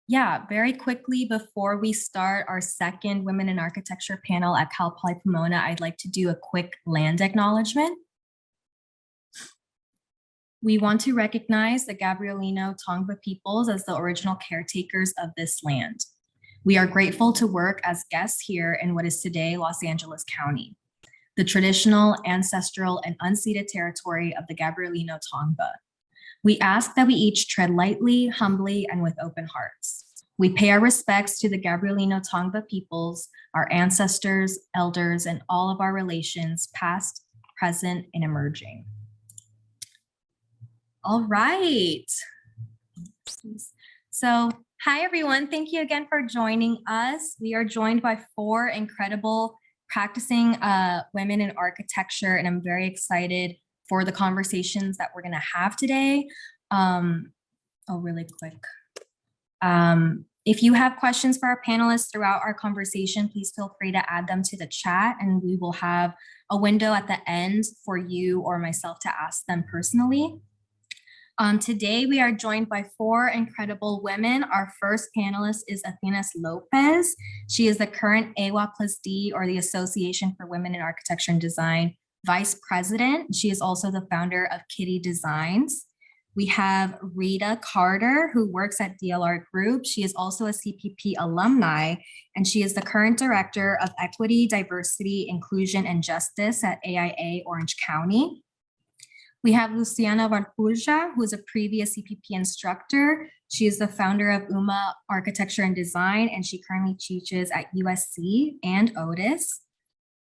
Yeah, very quickly before we start our second Women in Architecture panel at Cal Poly Pomona, I'd like to do a quick land acknowledgement. We want to recognize the Gabrielino Tongva peoples as the original caretakers of this land. We are grateful to work as guests here in what is today Los Angeles County, the traditional, ancestral, and unceded territory of the Gabrielino Tongva. We ask that we each tread lightly, humbly, and with open hearts. We pay our respects to the Gabrielino Tongva peoples, our ancestors, elders, and all of our relations, past, present, and emerging. All right. So, hi everyone. Thank you again for joining us. We are joined by 4 incredible practicing women in architecture, and I'm very excited for the conversations that we're going to have today. Really quick. If you have questions for our panelists throughout our conversation, please feel free to add them to the chat, and we will have a window at the end for you or myself to ask them personally. Today, we are joined by 4 incredible women. Our first panelist is Athenas Lopez. She is the current AWA+D, or the Association for Women in Architecture and Design, Vice President. She is also the founder of Kitty Designs. We have Rita Carter, who works at DLR Group. She is also a CPP alumni, and she is the current Director of Equity, Diversity, Inclusion, and Justice at AIA Orange County. We have Luciana Varkulja, who is a previous CPP instructor. She is the founder of Irma Architecture and Design, and she currently teaches at USC and Otis.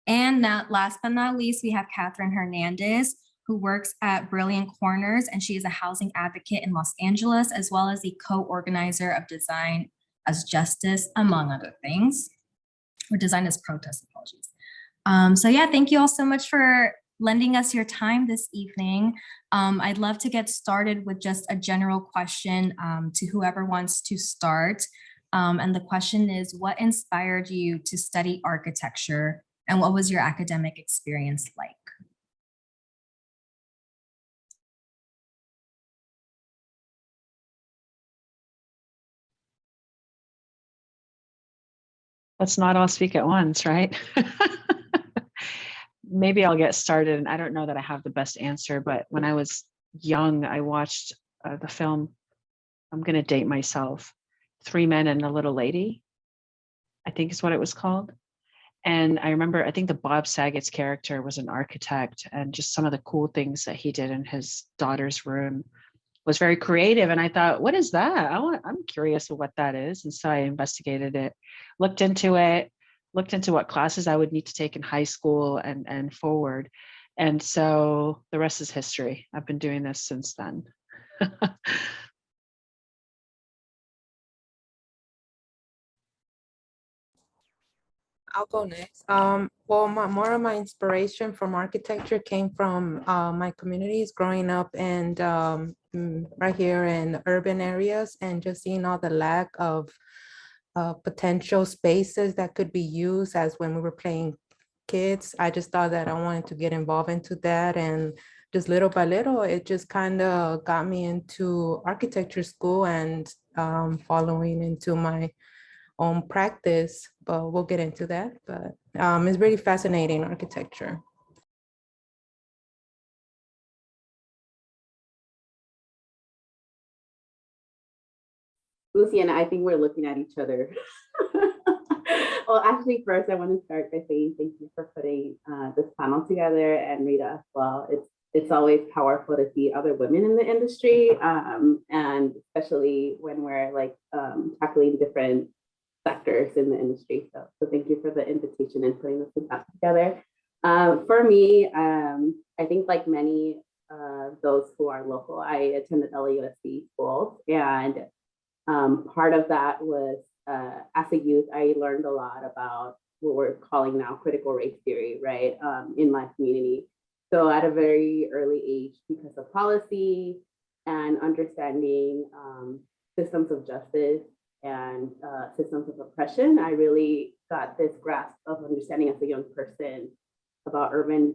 And last but not least, we have Catherine Hernandez, who works at Brilliant Corners, and she is a housing advocate in Los Angeles, as well as the co-organizer of Design as Justice, among other things, or Design as Protest, apologies. So yeah, thank you all so much for lending us your time this evening. I'd love to get started with just a general question to whoever wants to start. And the question is, what inspired you to study architecture, and what was your academic experience like? Let's not all speak at once, right? Maybe I'll get started. And I don't know that I have the best answer, but when I was young, I watched the film, I'm going to date myself, 3 Men and a Little Lady, I think is what it was called. And I remember, I think the Bob Saget's character was an architect, and just some of the cool things that he did in his daughter's room was very creative. And I thought, what is that? I'm curious of what that is. And so I investigated it, looked into what classes I would need to take in high school and forward. And so the rest is history. I've been doing this since then. I'll go next. Well, more of my inspiration from architecture came from my communities growing up and right here in urban areas, and just seeing all the lack of potential spaces that could be used as when we were playing kids. I just thought that I wanted to get involved into that, and just little by little, it just kind of got me into architecture school and following into my own practice, but we'll get into that. But it's really fascinating, architecture. Luciana, I think we're looking at each other. Well, actually, first, I want to start by saying thank you for putting this panel together, and Rita as well. It's always powerful to see other women in the industry, and especially when we're like tackling different sectors in the industry. So thank you for the invitation and putting this together. For me, I think like many those who are local, I attended LAUSD schools, and part of that was as a youth, I learned a lot about what we're calling now critical race theory, right, in my community. So at a very early age, because of policy and understanding systems of justice and systems of oppression, I really got this grasp of understanding as a young person about urban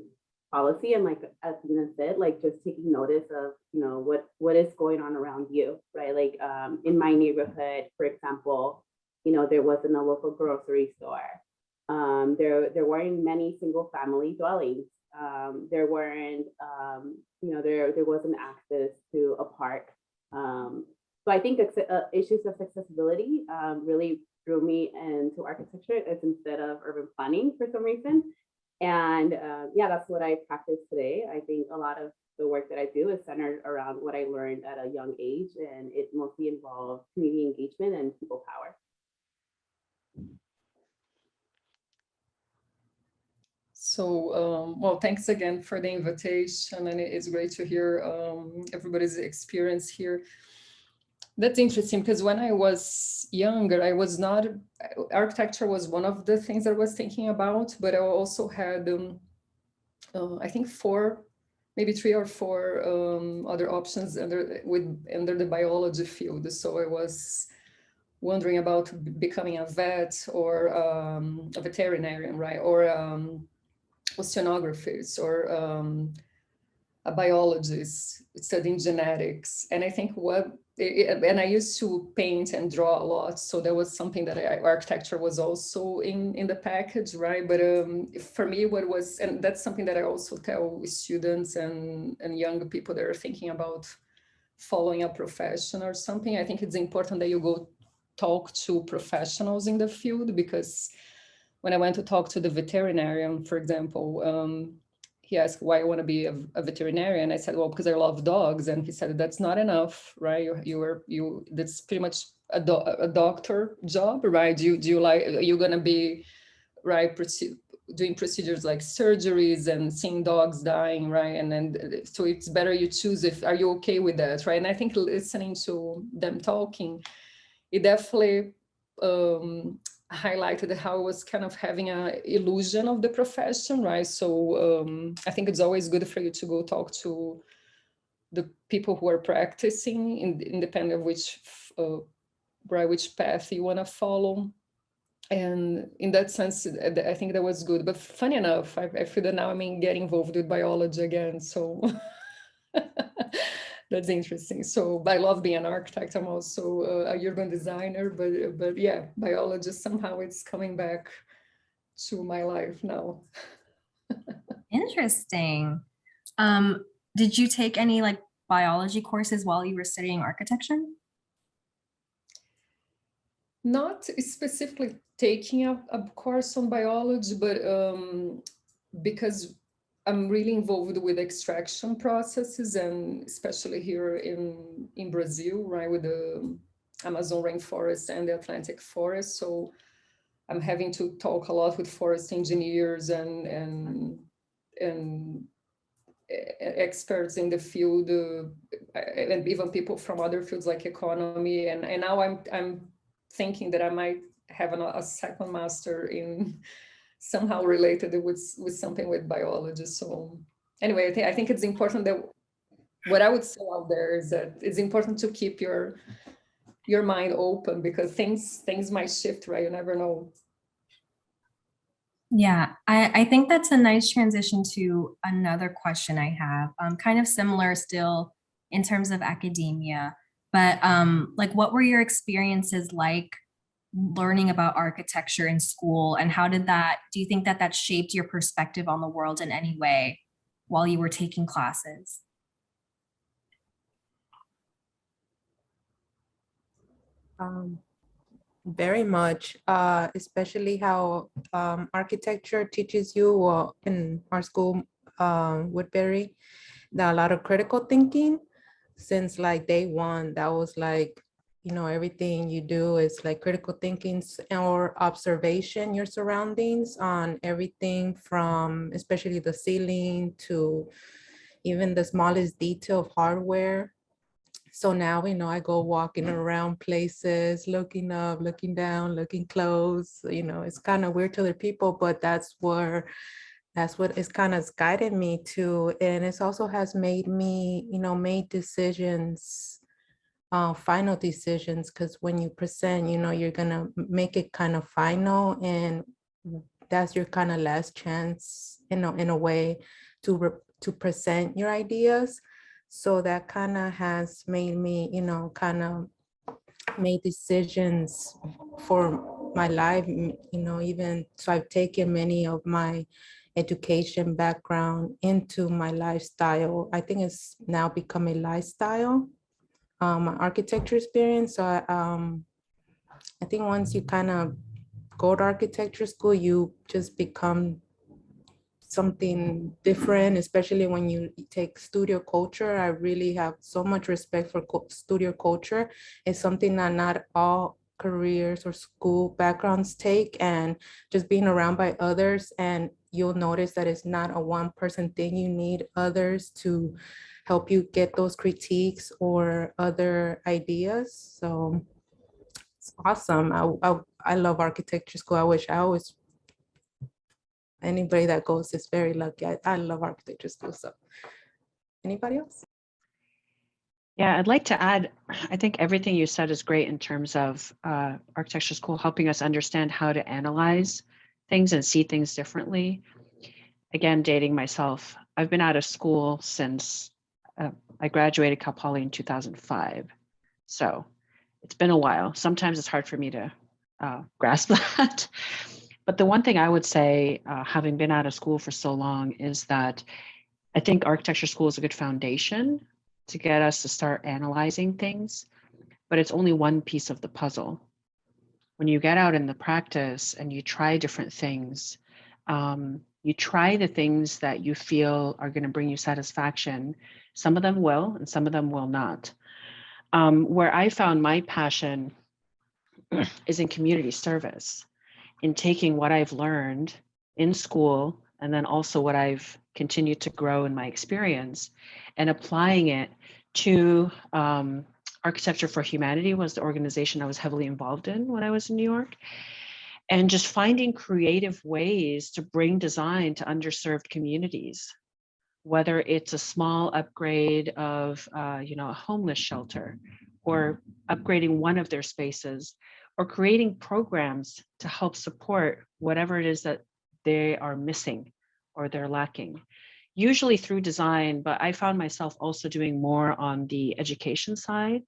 policy. And like Athena said, like just taking notice of, you know, what is going on around you, right? Like in my neighborhood, for example, you know, there wasn't a local grocery store. There weren't many single family dwellings. There weren't, you know, there wasn't access to a park. So I think issues of accessibility really drew me into architecture as instead of urban planning for some reason. And yeah, that's what I practice today. I think a lot of the work that I do is centered around what I learned at a young age, and it mostly involves community engagement and people power. So, well, thanks again for the invitation, and it's great to hear everybody's experience here. That's interesting, because when I was younger, I was not, architecture was one of the things I was thinking about, but I also had, I think maybe 3 or 4 other options under the biology field. So I was wondering about becoming a vet or a veterinarian, right? Or oceanographers or a biologist studying genetics. And I think and I used to paint and draw a lot. So that was something that architecture was also in the package, right? But for me, and that's something that I also tell students and young people that are thinking about following a profession or something. I think it's important that you go talk to professionals in the field, because when I went to talk to the veterinarian, for example, he asked why I want to be a veterinarian. I said, well, because I love dogs. And he said, that's not enough, right? That's pretty much a doctor job, right? Do you like, you're going to be, right, doing procedures like surgeries and seeing dogs dying, right? And then, so it's better you choose are you okay with that, right? And I think listening to them talking, it definitely highlighted how I was kind of having an illusion of the profession, right? So I think it's always good for you to go talk to the people who are practicing, independent of which path you want to follow. And in that sense, I think that was good. But funny enough, I feel that now I'm getting involved with biology again. So that's interesting. So I love being an architect. I'm also a urban designer, but yeah, biology somehow it's coming back to my life now. Interesting. Did you take any like biology courses while you were studying architecture? Not specifically taking a course on biology, but because I'm really involved with extraction processes, and especially here in Brazil, right, with the Amazon rainforest and the Atlantic forest. So I'm having to talk a lot with forest engineers and experts in the field, and even people from other fields like economy. And now I'm thinking that I might have a second master in somehow related with something with biology. So anyway, I think it's important that what I would say out there is that it's important to keep your mind open, because things might shift, right? You never know. Yeah, I think that's a nice transition to another question I have, kind of similar still in terms of academia, but like what were your experiences like learning about architecture in school, and how did do you think that shaped your perspective on the world in any way while you were taking classes? Very much, especially how architecture teaches you in our school, Woodbury, a lot of critical thinking. Since like day one, that was like, you know, everything you do is like critical thinking or observation, your surroundings on everything from especially the ceiling to even the smallest detail of hardware. So now, you know, I go walking around places, looking up, looking down, looking close. You know, it's kind of weird to other people, but that's what it's kind of guided me to. And it also has made me, you know, made decisions, final decisions, because when you present, you know, you're going to make it kind of final, and that's your kind of last chance, you know, in a way. to present your ideas. So that kind of has made me, kind of made decisions for my life, even so I've taken many of my education background into my lifestyle. I think it's now become a lifestyle, my architecture experience. So I think once you kind of go to architecture school, you just become something different, especially when you take studio culture. I really have so much respect for studio culture. It's something that not all careers or school backgrounds take, and just being around by others, and you'll notice that it's not a one-person thing. You need others to help you get those critiques or other ideas. So it's awesome. I love architecture school. I wish I always, anybody that goes is very lucky. I love architecture school. So anybody else? Yeah, I'd like to add, I think everything you said is great in terms of architecture school helping us understand how to analyze things and see things differently. Again, dating myself, I've been out of school since I graduated Cal Poly in 2005. So it's been a while. Sometimes it's hard for me to grasp that. But the one thing I would say, having been out of school for so long, is that I think architecture school is a good foundation to get us to start analyzing things, but it's only one piece of the puzzle. When you get out in the practice and you try different things, you try the things that you feel are going to bring you satisfaction. Some of them will, and some of them will not. Where I found my passion is in community service, in taking what I've learned in school and then also what I've continued to grow in my experience and applying it to Architecture for Humanity was the organization I was heavily involved in when I was in New York. And just finding creative ways to bring design to underserved communities, whether it's a small upgrade of a homeless shelter, or upgrading one of their spaces, or creating programs to help support whatever it is that they are missing or they're lacking, usually through design. But I found myself also doing more on the education side,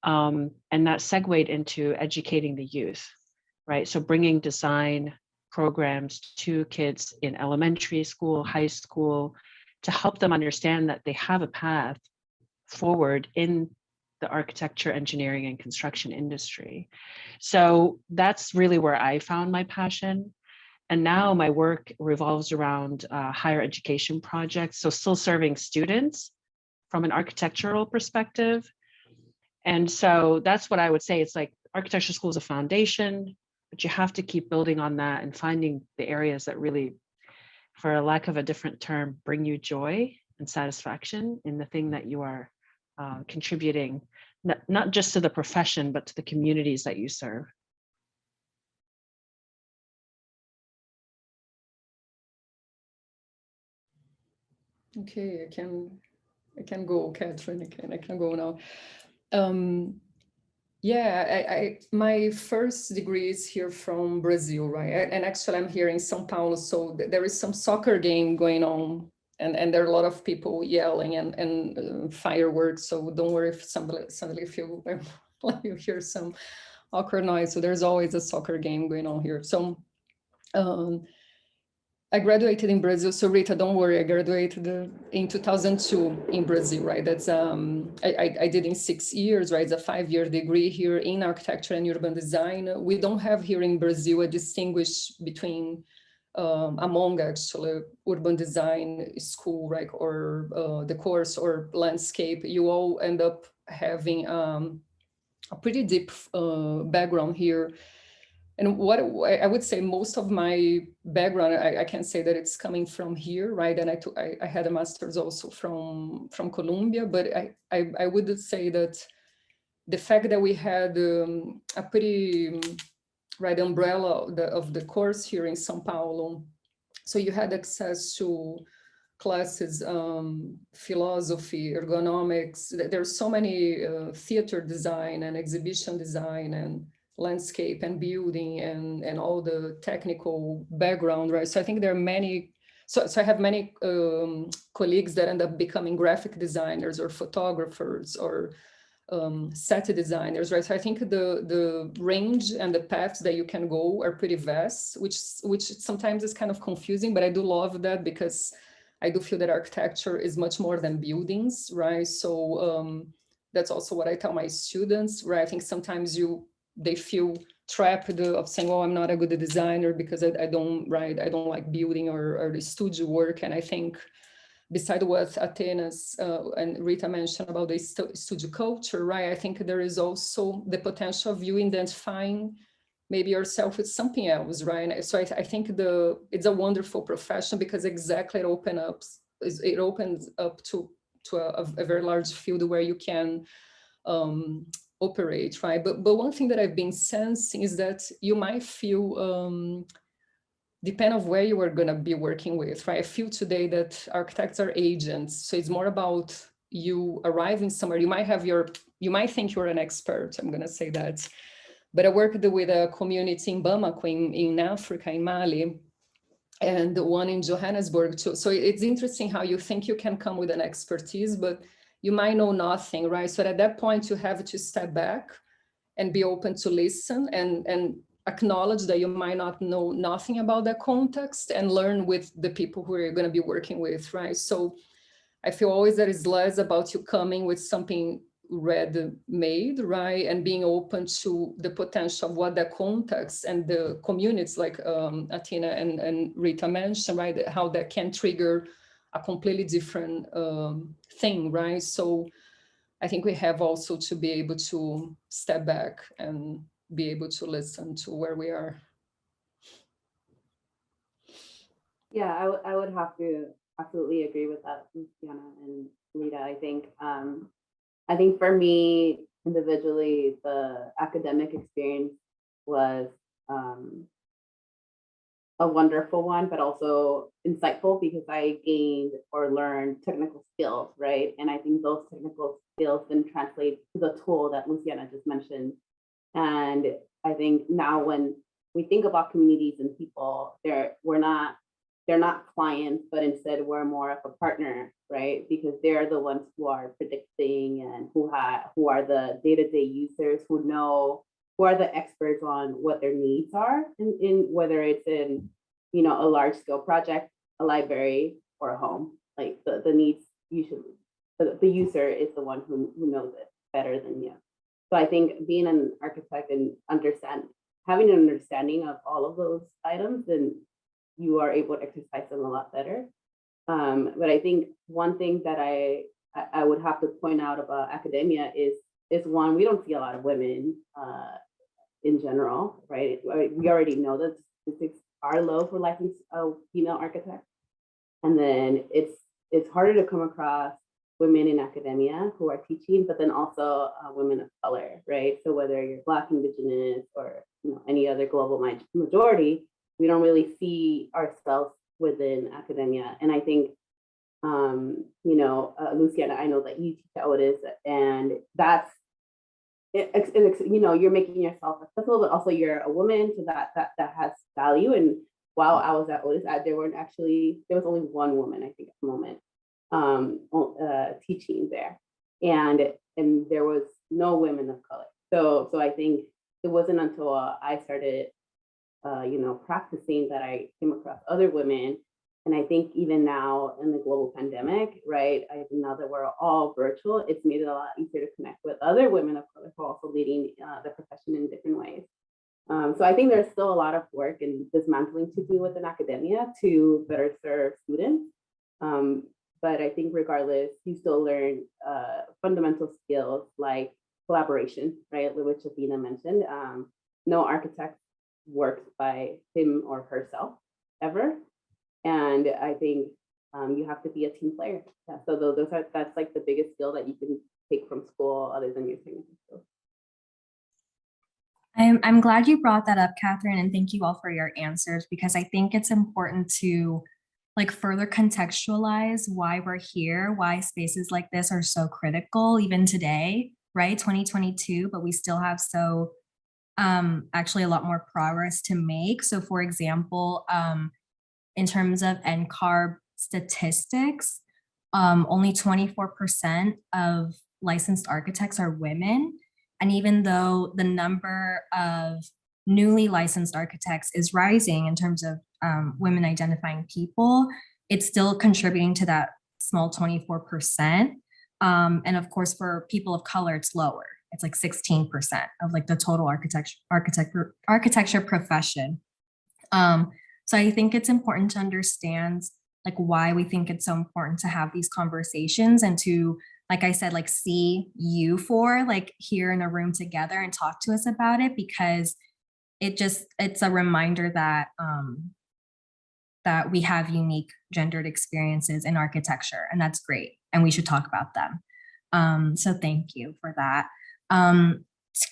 and that segued into educating the youth, right? So bringing design programs to kids in elementary school, high school, to help them understand that they have a path forward in the architecture, engineering, and construction industry. So that's really where I found my passion. And now my work revolves around higher education projects. So still serving students from an architectural perspective. And so that's what I would say. It's like architecture school is a foundation, but you have to keep building on that and finding the areas that really, for a lack of a different term, bring you joy and satisfaction in the thing that you are contributing, not just to the profession, but to the communities that you serve. Okay, I can go, Catherine. I can go now. Yeah, my first degree is here from Brazil, right? And actually, I'm here in São Paulo, so there is some soccer game going on, and there are a lot of people yelling and fireworks. So don't worry if suddenly if you you hear some awkward noise. So there's always a soccer game going on here. So. I graduated in Brazil. So Rita, don't worry, I graduated in 2002 in Brazil, right? That's I did in 6 years, right? It's a 5-year degree here in architecture and urban design. We don't have here in Brazil a distinguish between among actually urban design school, right? Or the course or landscape. You all end up having a pretty deep background here. And what I would say, most of my background, I can say that it's coming from here, right? And I had a master's also from Columbia, but I would say that the fact that we had a pretty right umbrella of the course here in São Paulo, so you had access to classes, philosophy, ergonomics. There's so many theater design and exhibition design and landscape and building and all the technical background, right? So I think there are many so I have many colleagues that end up becoming graphic designers or photographers or set designers, right? So I think the range and the paths that you can go are pretty vast, which sometimes is kind of confusing, but I do love that because I do feel that architecture is much more than buildings, right? So that's also what I tell my students, right? I think sometimes they feel trapped of saying, oh, I'm not a good designer because I don't like building or the studio work. And I think beside what Athenas and Rita mentioned about the studio culture, right? I think there is also the potential of you identifying maybe yourself with something else, right? So I think it's a wonderful profession because exactly it opens up to a very large field where you can operate, right? But one thing that I've been sensing is that you might feel depend on where you are going to be working with, right? I feel today that architects are agents. So it's more about you arriving somewhere. You might think you're an expert. I'm going to say that. But I worked with a community in Bamako in Africa, in Mali, and one in Johannesburg too. So it's interesting how you think you can come with an expertise, but you might know nothing, right? So at that point, you have to step back and be open to listen and acknowledge that you might not know nothing about that context and learn with the people who you're going to be working with, right? So I feel always that it's less about you coming with something ready-made, right? And being open to the potential of what the context and the communities like Athena and Rita mentioned, right? How that can trigger a completely different thing, right? So I think we have also to be able to step back and be able to listen to where we are. Yeah, I would have to absolutely agree with that, Luciana and Rita. I think for me individually, the academic experience was a wonderful one, but also insightful because I gained or learned technical skills, right? And I think those technical skills then translate to the tool that Luciana just mentioned. And I think now when we think about communities and people, they're not clients, but instead we're more of a partner, right? Because they're the ones who are predicting and who are the day-to-day users who are the experts on what their needs are in whether it's in, a large scale project, a library, or a home. Like the needs usually, the user is the one who knows it better than you. So I think being an architect and having an understanding of all of those items, then you are able to exercise them a lot better. But I think one thing that I would have to point out about academia is one, we don't see a lot of women in general, right? We already know that statistics are low for licensed female architects. And then it's harder to come across women in academia who are teaching, but then also women of color, right? So whether you're Black, Indigenous, or any other global majority, we don't really see ourselves within academia. And I think, Luciana, I know that you teach at Otis, and that's, you're making yourself accessible, but also you're a woman, so that has value. And while I was at Otis, there was only one woman, I think, at the moment, teaching there, and there was no women of color. So I think it wasn't until I started practicing that I came across other women. And I think even now in the global pandemic, right, now that we're all virtual, it's made it a lot easier to connect with other women of color who are also leading the profession in different ways. So I think there's still a lot of work and dismantling to do within academia to better serve students. But I think regardless, you still learn fundamental skills like collaboration, right, which Athena mentioned. No architect works by him or herself ever. And I think you have to be a team player. Yeah, so that's like the biggest skill that you can take from school other than your technical skills. I'm glad you brought that up, Catherine, and thank you all for your answers, because I think it's important to further contextualize why we're here, why spaces like this are so critical even today, right? 2022, but we still have actually a lot more progress to make. So for example, in terms of NCARB statistics, only 24% of licensed architects are women. And even though the number of newly licensed architects is rising in terms of women identifying people, it's still contributing to that small 24%. And of course, for people of color, it's lower. It's like 16% of like the total architecture profession. So I think it's important to understand like why we think it's so important to have these conversations and to, like I said, like see you for like here in a room together and talk to us about it, because it's a reminder that that we have unique gendered experiences in architecture, and that's great. And we should talk about them. So thank you for that. To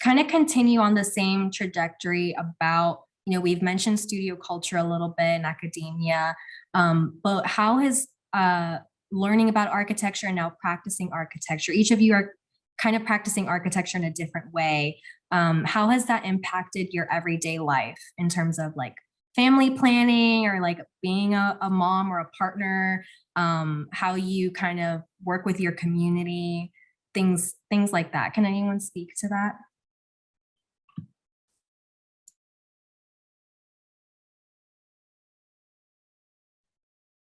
kind of continue on the same trajectory about, you know, we've mentioned studio culture a little bit in academia, but how has learning about architecture and now practicing architecture, each of you are kind of practicing architecture in a different way. How has that impacted your everyday life in terms of like family planning or like being a mom or a partner, how you kind of work with your community, things like that? Can anyone speak to that?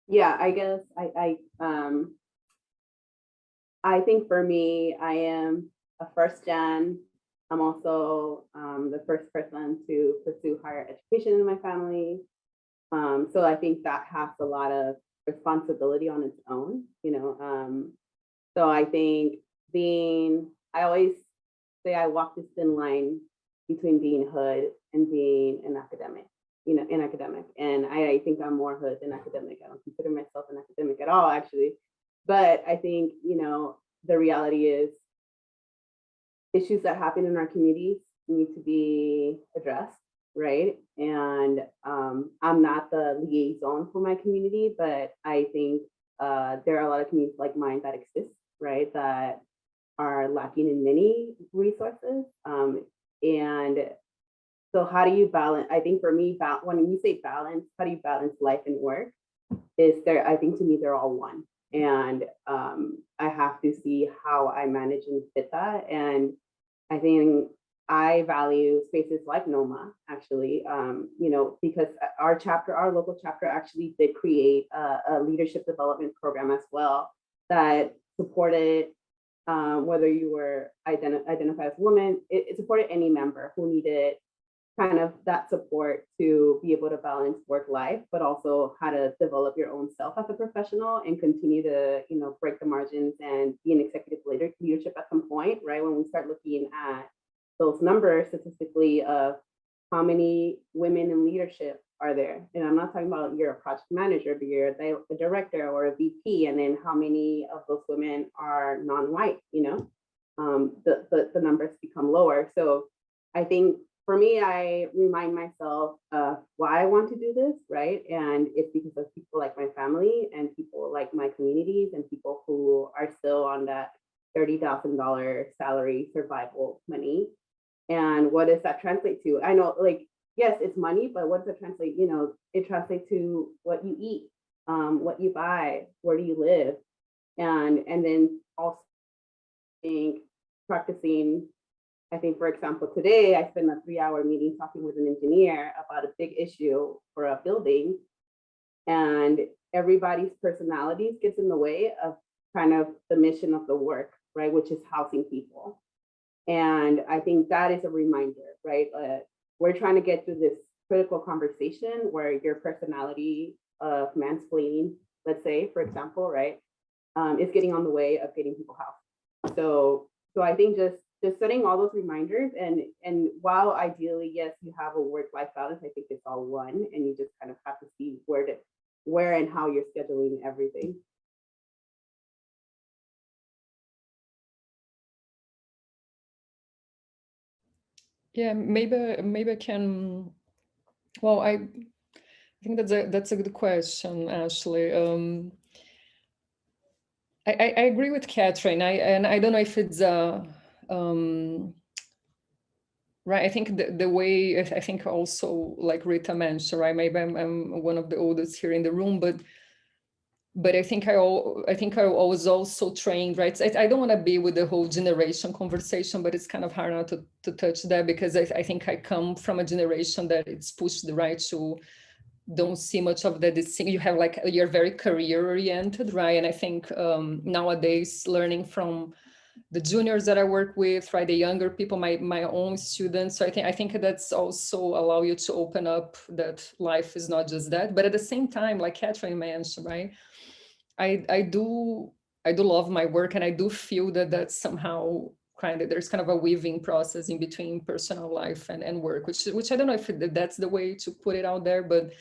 Yeah, I guess I think for me, I am a first gen. I'm also the first person to pursue higher education in my family. So I think that has a lot of responsibility on its own, you know. So I think I always say I walk this thin line between being hood and being an academic, you know, an academic. And I think I'm more hood than academic. I don't consider myself an academic at all, actually. But I think, you know, the reality is issues that happen in our communities need to be addressed, right? And I'm not the liaison for my community, but I think there are a lot of communities like mine that exist, right, that are lacking in many resources. And so how do you balance? I think for me, when you say balance, how do you balance life and work? I think to me, they're all one. And I have to see how I manage and fit that. And I think I value spaces like NOMA, actually, you know, because our local chapter actually did create a leadership development program as well that supported whether you were identified as a woman, it supported any member who needed kind of that support to be able to balance work life, but also how to develop your own self as a professional and continue to, you know, break the margins and be an executive leadership at some point, right? When we start looking at those numbers statistically of how many women in leadership are there. And I'm not talking about you're a project manager, but you're a director or a VP, and then how many of those women are non-white, you know, the numbers become lower. So I think for me, I remind myself of why I want to do this, right? And it's because of people like my family and people like my communities and people who are still on that $30,000 salary survival money. And what does that translate to? I know, like, yes, it's money, but what does it translate? You know, it translates to what you eat, what you buy, where do you live? And then also think practicing. I think, for example, today I spent a 3-hour meeting talking with an engineer about a big issue for a building, and everybody's personalities gets in the way of kind of the mission of the work, right, which is housing people. And I think that is a reminder, right? We're trying to get through this critical conversation where your personality of mansplaining, let's say, for example, right, is getting on the way of getting people housed. So I think just setting all those reminders, and while ideally, yes, you have a work-life balance, I think it's all one, and you just kind of have to see where and how you're scheduling everything. Yeah, maybe I can. Well, I think that's a good question, Ashley. I agree with Catherine. And I don't know if it's Right. I think the way, I think also like Rita mentioned, right? Maybe I'm one of the oldest here in the room, but I think I was also trained, right? I don't want to be with the whole generation conversation, but it's kind of hard not to touch that, because I think I come from a generation that it's pushed the right to don't see much of the distinction. You have like, you're very career oriented, right? And I think nowadays, learning from the juniors that I work with, right, the younger people, my own students. So I think that's also allow you to open up that life is not just that. But at the same time, like Catherine mentioned, right, I do love my work, and I do feel that that's somehow there's kind of a weaving process in between personal life and work, which I don't know if that's the way to put it out there, but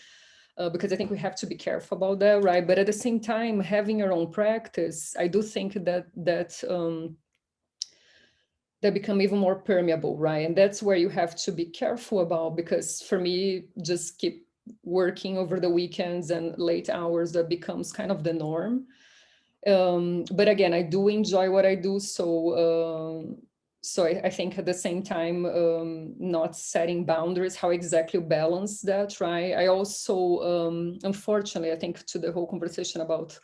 because I think we have to be careful about that, right? But at the same time, having your own practice, I do think that that become even more permeable, right? And that's where you have to be careful about, because for me, just keep working over the weekends and late hours, that becomes kind of the norm. But again, I do enjoy what I do. So I think at the same time, not setting boundaries, how exactly balance that, right? I also, unfortunately, I think to the whole conversation about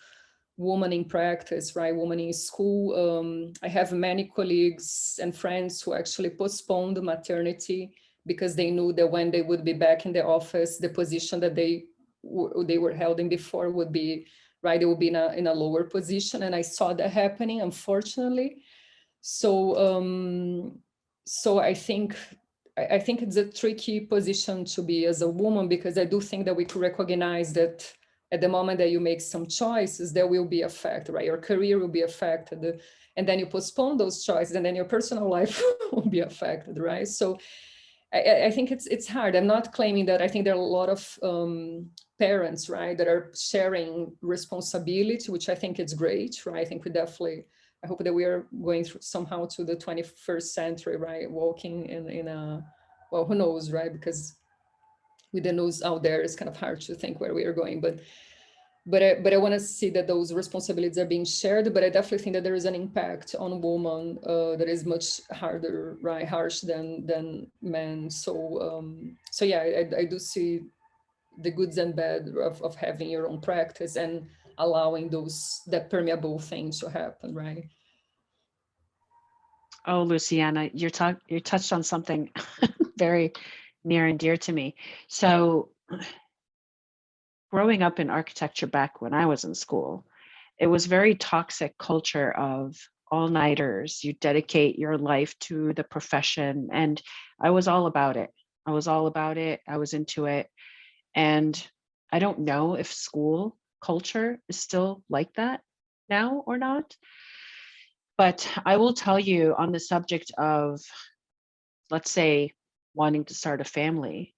woman in practice, right? Woman in school. I have many colleagues and friends who actually postponed maternity because they knew that when they would be back in the office, the position that they were holding before would be, right, they would be in a lower position. And I saw that happening, unfortunately. So, so I think it's a tricky position to be as a woman, because I do think that we could recognize that at the moment that you make some choices, there will be affected, right? Your career will be affected, and then you postpone those choices, and then your personal life will be affected, right? So I think it's hard. I'm not claiming that. I think there are a lot of parents, right, that are sharing responsibility, which I think is great, right? I think I hope that we are going through somehow to the 21st century, right? Walking in a, well, who knows, right? Because with the news out there, it's kind of hard to think where we are going, but I want to see that those responsibilities are being shared. But I definitely think that there is an impact on women that is much harder, right, harsh than men. So so yeah, I do see the goods and bad of having your own practice and allowing that permeable thing to happen, right? Oh, Luciana, you touched on something very near and dear to me. So growing up in architecture back when I was in school, it was very toxic culture of all-nighters. You dedicate your life to the profession. And I was all about it. I was into it. And I don't know if school culture is still like that now or not. But I will tell you, on the subject of, let's say, wanting to start a family,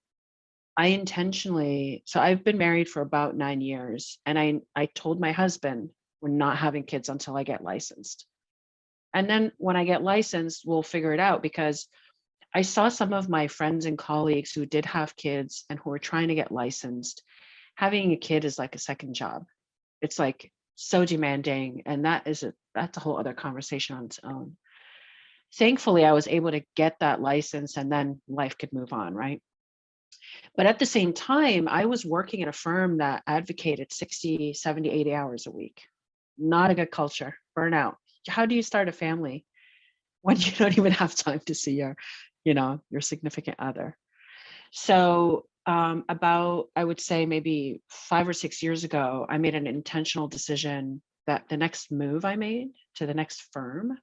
so I've been married for about 9 years, and I told my husband, we're not having kids until I get licensed. And then when I get licensed, we'll figure it out, because I saw some of my friends and colleagues who did have kids and who were trying to get licensed. Having a kid is like a second job. It's like so demanding, and that's a whole other conversation on its own. Thankfully, I was able to get that license, and then life could move on, right? But at the same time, I was working at a firm that advocated 60, 70, 80 hours a week. Not a good culture, burnout. How do you start a family when you don't even have time to see your significant other? So about, I would say maybe 5 or 6 years ago, I made an intentional decision that the next move I made to the next firm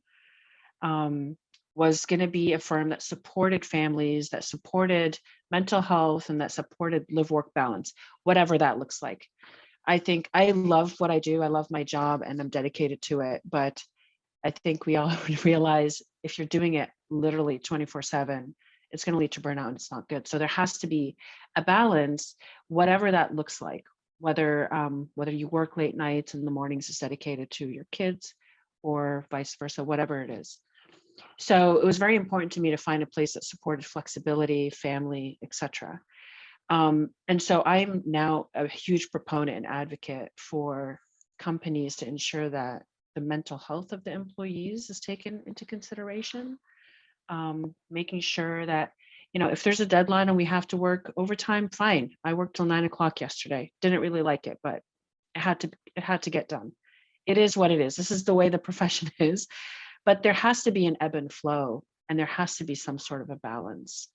was going to be a firm that supported families, that supported mental health, and that supported live-work balance, whatever that looks like. I think I love what I do. I love my job, and I'm dedicated to it. But I think we all realize if you're doing it literally 24/7, it's going to lead to burnout, and it's not good. So there has to be a balance, whatever that looks like, whether you work late nights and the mornings is dedicated to your kids, or vice versa, whatever it is. So it was very important to me to find a place that supported flexibility, family, etc. And so I'm now a huge proponent and advocate for companies to ensure that the mental health of the employees is taken into consideration, making sure that if there's a deadline and we have to work overtime, fine. I worked till 9 o'clock yesterday. Didn't really like it, but it had to get done. It is what it is. This is the way the profession is, but there has to be an ebb and flow, and there has to be some sort of a balance.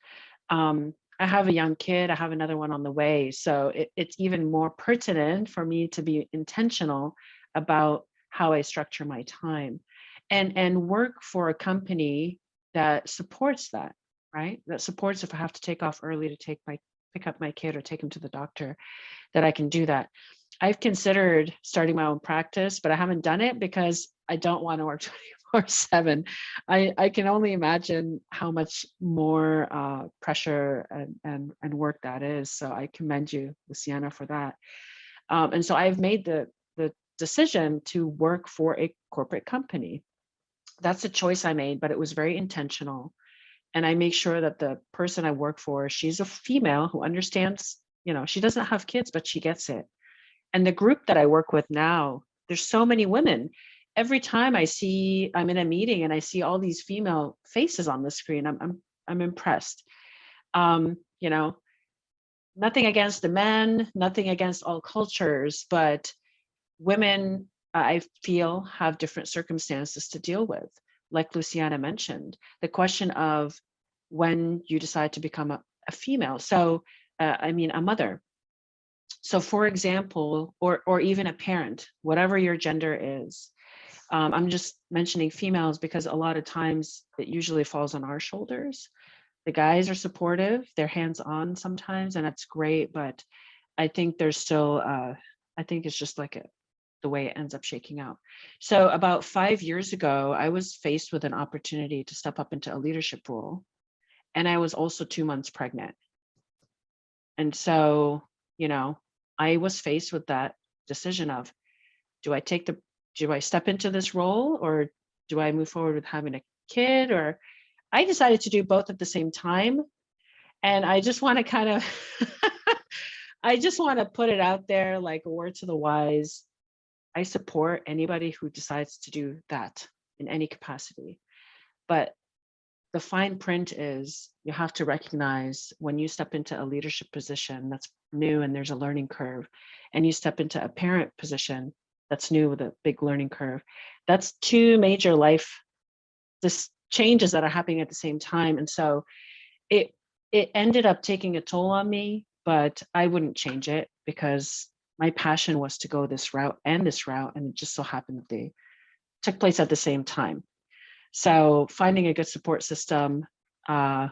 I have a young kid. I have another one on the way. So it's even more pertinent for me to be intentional about how I structure my time and work for a company that supports that, right? That supports if I have to take off early to pick up my kid or take him to the doctor, that I can do that. I've considered starting my own practice, but I haven't done it because I don't want to work 24/7. I can only imagine how much more pressure and work that is. So I commend you, Luciana, for that. And so I've made the decision to work for a corporate company. That's a choice I made, but it was very intentional. And I make sure that the person I work for, she's a female who understands, she doesn't have kids, but she gets it. And the group that I work with now, there's so many women. Every time I'm in a meeting and I see all these female faces on the screen, I'm impressed. Nothing against the men, nothing against all cultures, but women, I feel, have different circumstances to deal with. Like Luciana mentioned, the question of when you decide to become a female. So, a mother. So for example, or even a parent, whatever your gender is, I'm just mentioning females because a lot of times it usually falls on our shoulders. The guys are supportive, they're hands-on sometimes, and that's great, but I think there's still, I think it's just like the way it ends up shaking out. So about 5 years ago, I was faced with an opportunity to step up into a leadership role, and I was also 2 months pregnant. And so, I was faced with that decision of, do I step into this role, or do I move forward with having a kid? Or I decided to do both at the same time. And I just want to kind of, I just want to put it out there like a word to the wise. I support anybody who decides to do that in any capacity. But the fine print is you have to recognize when you step into a leadership position that's new and there's a learning curve, and you step into a parent position that's new with a big learning curve. That's two major life changes that are happening at the same time. And so it ended up taking a toll on me, but I wouldn't change it because my passion was to go this route, and it just so happened that they took place at the same time. So finding a good support system,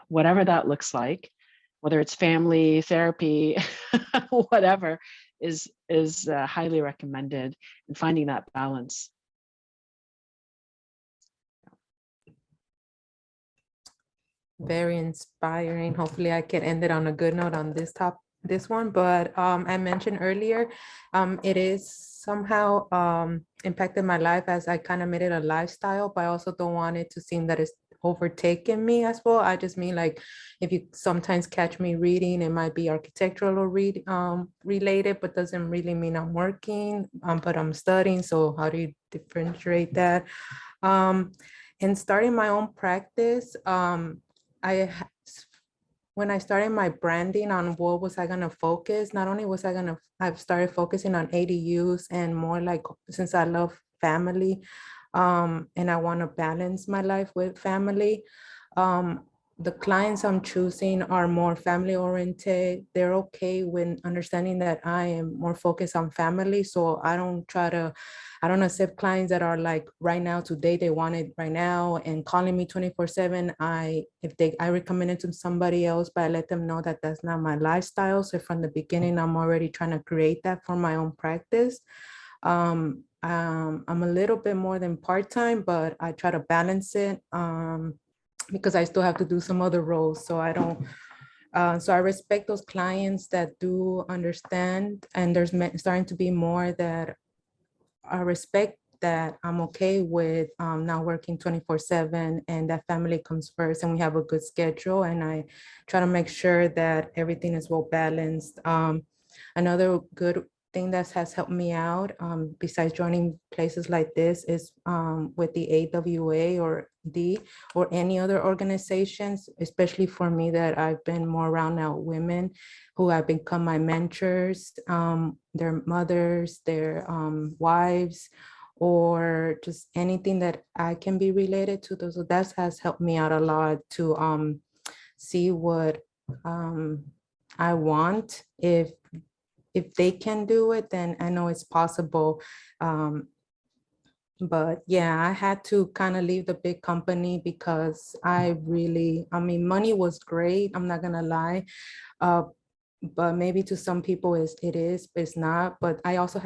whatever that looks like, whether it's family, therapy, whatever, is highly recommended, and finding that balance. Very inspiring. Hopefully I can end it on a good note on this one, but I mentioned earlier, it is somehow impacted my life as I kind of made it a lifestyle, but I also don't want it to seem that it's overtaken me as well. I just mean, like, if you sometimes catch me reading, it might be architectural or related, but doesn't really mean I'm working, but I'm studying. So how do you differentiate that? And starting my own practice, when I started my branding on what was I gonna focus, not only was I've started focusing on ADUs and more like, since I love family, and I want to balance my life with family. The clients I'm choosing are more family oriented. They're okay with understanding that I am more focused on family. So I don't accept clients that are like, right now, today, they want it right now and calling me 24/7. I recommend it to somebody else, but I let them know that that's not my lifestyle. So from the beginning, I'm already trying to create that for my own practice. I'm a little bit more than part-time, but I try to balance it because I still have to do some other roles. So I don't, so I respect those clients that do understand, and there's starting to be more that I respect that I'm okay with not working 24/7, and that family comes first, and we have a good schedule, and I try to make sure that everything is well balanced. Another good thing that has helped me out, besides joining places like this, is with the AWA or D or any other organizations, especially for me that I've been more around now women who have become my mentors, their mothers, their wives, or just anything that I can be related to. So that has helped me out a lot to see what I want. If they can do it, then I know it's possible. But yeah, I had to kind of leave the big company because I mean, money was great, I'm not gonna lie. But maybe to some people it's not. But I also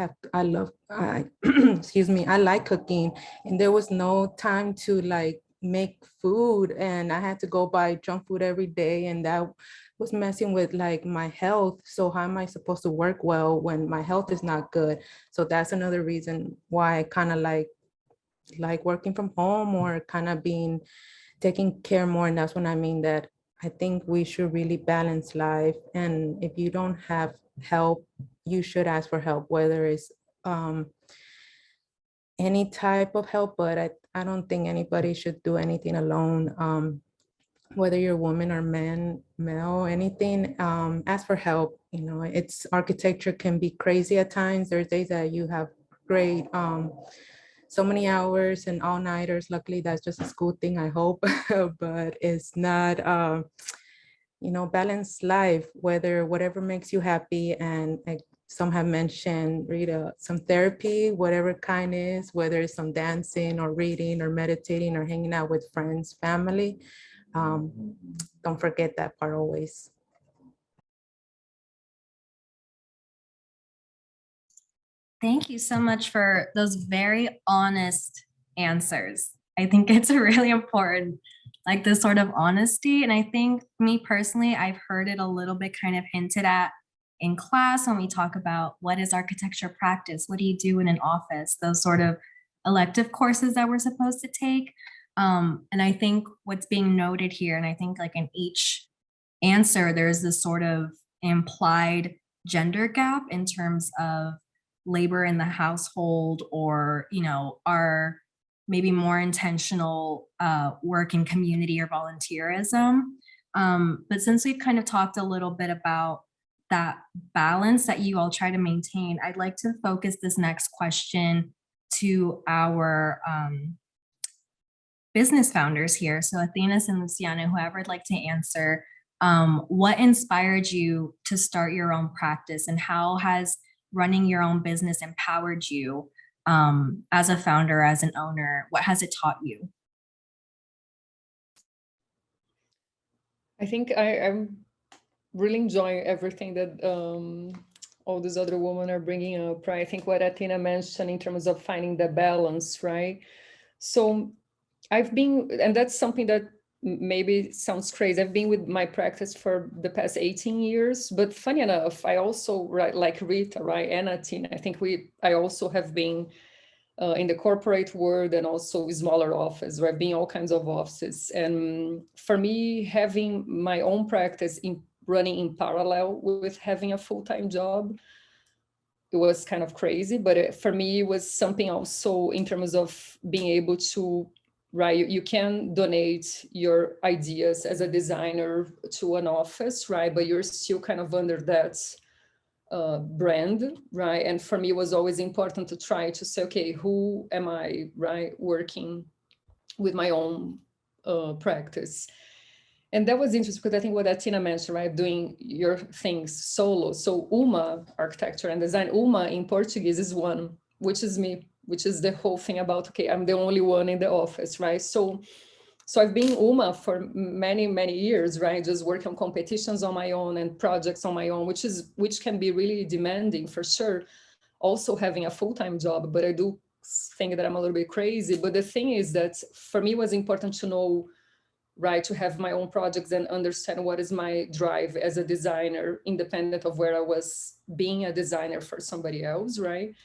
excuse me, I like cooking, and there was no time to like make food, and I had to go buy junk food every day, and that was messing with like my health. So how am I supposed to work well when my health is not good? So that's another reason why I kind of like working from home, or kind of being taking care more. And that's what I mean, that I think we should really balance life. And if you don't have help, you should ask for help, whether it's any type of help. But I don't think anybody should do anything alone. Whether you're a woman or male, anything, ask for help. You know, it's architecture can be crazy at times. There's days that you have great, so many hours and all-nighters. Luckily, that's just a school thing, I hope. But it's not, you know, balanced life, whatever makes you happy. And some have mentioned, Rita, some therapy, whatever kind is, whether it's some dancing or reading or meditating or hanging out with friends, family. Don't forget that part always. Thank you so much for those very honest answers. I think it's really important, like this sort of honesty. And I think me personally, I've heard it a little bit kind of hinted at in class when we talk about what is architecture practice, what do you do in an office, those sort of elective courses that we're supposed to take. And I think what's being noted here, and I think like in each answer, there's this sort of implied gender gap in terms of labor in the household, or, you know, our maybe more intentional work in community or volunteerism. But since we've kind of talked a little bit about that balance that you all try to maintain, I'd like to focus this next question to our business founders here. So Athenas and Luciana, whoever would like to answer, what inspired you to start your own practice, and how has running your own business empowered you as a founder, as an owner? What has it taught you? I think I'm really enjoying everything that all these other women are bringing up, right? I think what Athena mentioned in terms of finding the balance, right? So I've been, and that's something that maybe sounds crazy. I've been with my practice for the past 18 years, but funny enough, I also, right, like Rita, right, and Athena, I think I also have been in the corporate world, and also smaller office, right, being all kinds of offices. And for me, having my own practice running in parallel with having a full-time job, it was kind of crazy, but for me, it was something also in terms of being able to, right, you can donate your ideas as a designer to an office, right, but you're still kind of under that brand, right? And for me, it was always important to try to say, okay, who am I, right, working with my own practice. And that was interesting because I think what Athena mentioned, right, doing your things solo. So UMA, architecture and design, UMA in Portuguese is one, which is me, which is the whole thing about, okay, I'm the only one in the office, right? So I've been UMA for many, many years, right? Just working on competitions on my own and projects on my own, which can be really demanding for sure. Also having a full-time job, but I do think that I'm a little bit crazy. But the thing is that for me, it was important to know, right, to have my own projects and understand what is my drive as a designer, independent of where I was being a designer for somebody else, right?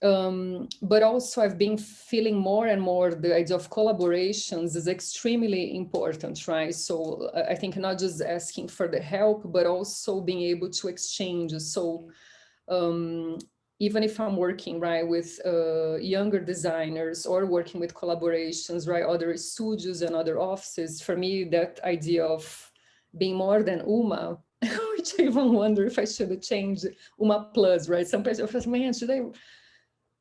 But also I've been feeling more and more the idea of collaborations is extremely important, right? So I think not just asking for the help, but also being able to exchange. So Even if I'm working, right, with younger designers or working with collaborations, right, other studios and other offices, for me, that idea of being more than UMA, which I even wonder if I should change UMA plus, right? Some people say, man, should I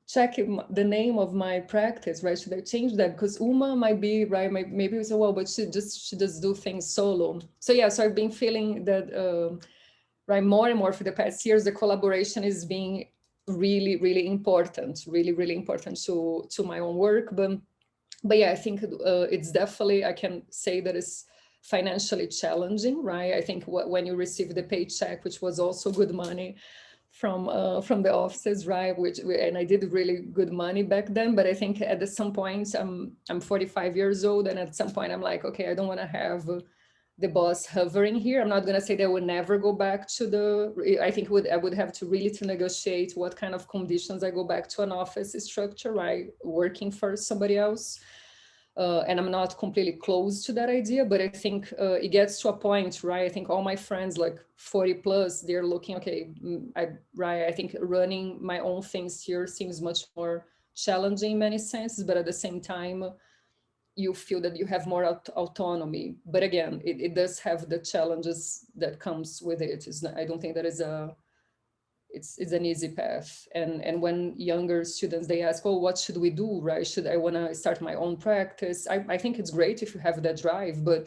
check the name of my practice, right? Should I change that? Because UMA might be, right, maybe we say, well, but she just do things solo. So yeah, so I've been feeling that, right, more and more for the past years, the collaboration is being really, really important to my own work. But yeah, I think it's definitely, I can say that it's financially challenging, right? I think when you receive the paycheck, which was also good money from the offices, right? And I did really good money back then, but I think at some point I'm 45 years old, and at some point I'm like, okay, I don't want to have the boss hovering here. I'm not going to say that I would never go back to I think I would have to really to negotiate what kind of conditions I go back to an office structure, right? Working for somebody else. And I'm not completely close to that idea, but I think it gets to a point, right? I think all my friends like 40 plus, they're looking, okay, I think running my own things here seems much more challenging in many senses, but at the same time, you feel that you have more autonomy. But again, it does have the challenges that comes with it. I don't think that is it's an easy path. And when younger students, they ask, oh, what should we do, right? I want to start my own practice? I think it's great if you have that drive, but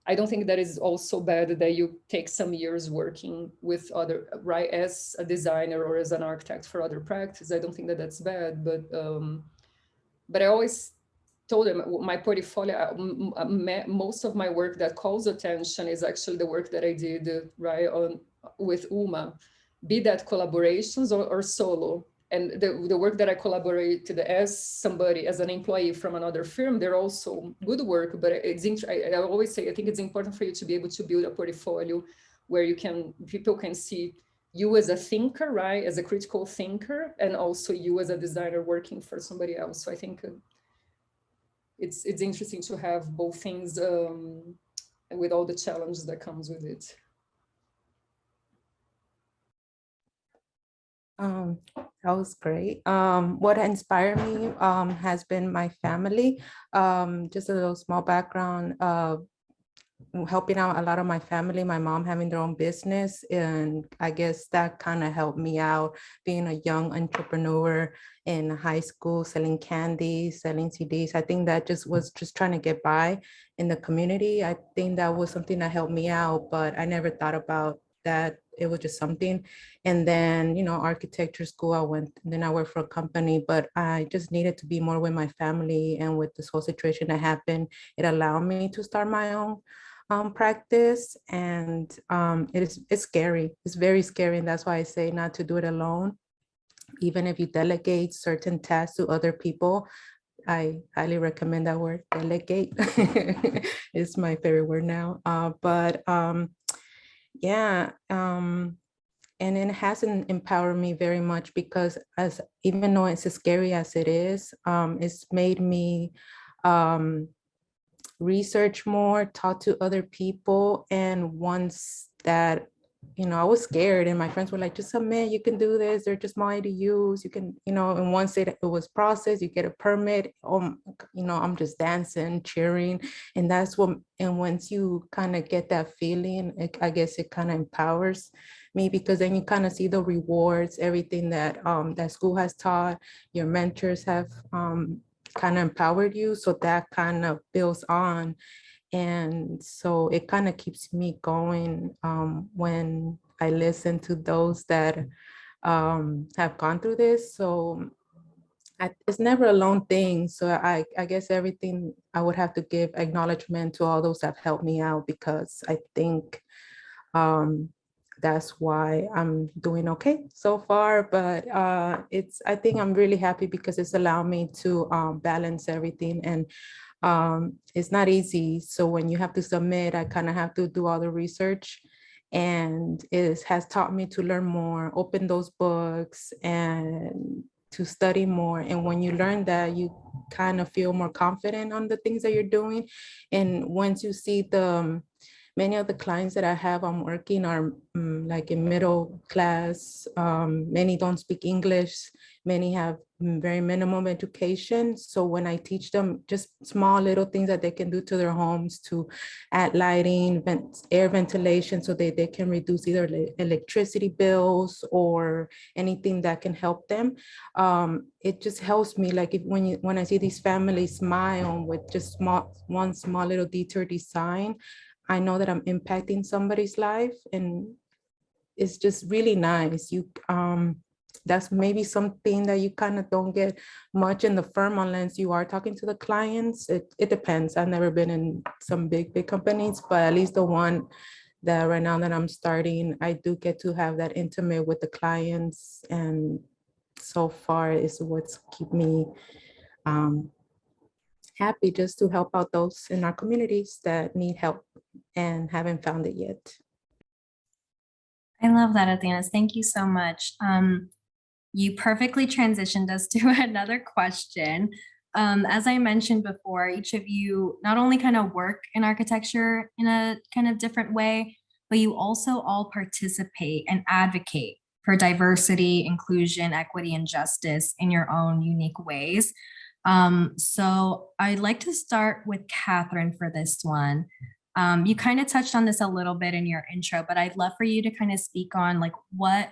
I don't think that is also bad that you take some years working with other, right, as a designer or as an architect for other practice. I don't think that that's bad, but I always told them my portfolio, most of my work that calls attention is actually the work that I did, right, with UMA, be that collaborations or solo. And the work that I collaborated as somebody, as an employee from another firm, they're also good work, but I always say, I think it's important for you to be able to build a portfolio where people can see you as a thinker, right, as a critical thinker, and also you as a designer working for somebody else. So I think it's interesting to have both things with all the challenges that comes with it. That was great. What inspired me has been my family. Just a little small background, helping out a lot of my family, my mom having their own business. And I guess that kind of helped me out being a young entrepreneur in high school, selling candy, selling CDs. I think that was trying to get by in the community. I think that was something that helped me out, but I never thought about that. It was just something. And then, architecture school, I went, then I worked for a company, but I just needed to be more with my family. And with this whole situation that happened, it allowed me to start my own practice. And it's scary. It's very scary. And that's why I say not to do it alone. Even if you delegate certain tasks to other people, I highly recommend that word, delegate. It's my favorite word now. And it hasn't empowered me very much, because even though it's as scary as it is, it's made me research more, talk to other people. And once that, I was scared, and my friends were like, just submit, you can do this, they're just small ADUs, you can, and once it was processed, you get a permit, I'm just dancing, cheering. And once you kind of get that feeling, I guess it kind of empowers me, because then you kind of see the rewards, everything that that school has taught, your mentors have kind of empowered you. So that kind of builds on. And so it kind of keeps me going when I listen to those that have gone through this. So it's never a lone thing. So I guess everything, I would have to give acknowledgement to all those that have helped me out, because I think that's why I'm doing okay so far. But I think I'm really happy, because it's allowed me to balance everything. And it's not easy. So when you have to submit, I kind of have to do all the research, and it has taught me to learn more, open those books, and to study more. And when you learn that, you kind of feel more confident on the things that you're doing. And once you see many of the clients that I have I'm working are like in middle class. Many don't speak English. Many have very minimum education. So when I teach them just small little things that they can do to their homes to add lighting, air ventilation, so they can reduce either electricity bills or anything that can help them. It just helps me, like when I see these families smile with just one small little detour design, I know that I'm impacting somebody's life, and it's just really nice. That's maybe something that you kind of don't get much in the firm unless you are talking to the clients. It depends. I've never been in some big companies, but at least the one that right now that I'm starting, I do get to have that intimate with the clients, and so far is what's keep me happy, just to help out those in our communities that need help and haven't found it yet. I love that, Athenas. Thank you so much. You perfectly transitioned us to another question. As I mentioned before, each of you not only kind of work in architecture in a kind of different way, but you also all participate and advocate for diversity, inclusion, equity, and justice in your own unique ways. So I'd like to start with Catherine for this one. You kind of touched on this a little bit in your intro, but I'd love for you to kind of speak on like what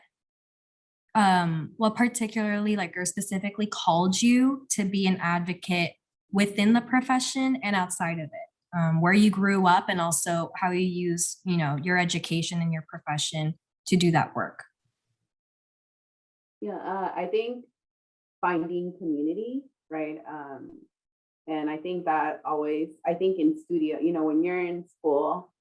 particularly like or specifically called you to be an advocate within the profession and outside of it, where you grew up and also how you use, your education and your profession to do that work. Yeah, I think finding community, right? And I think that I think in studio, when you're in school,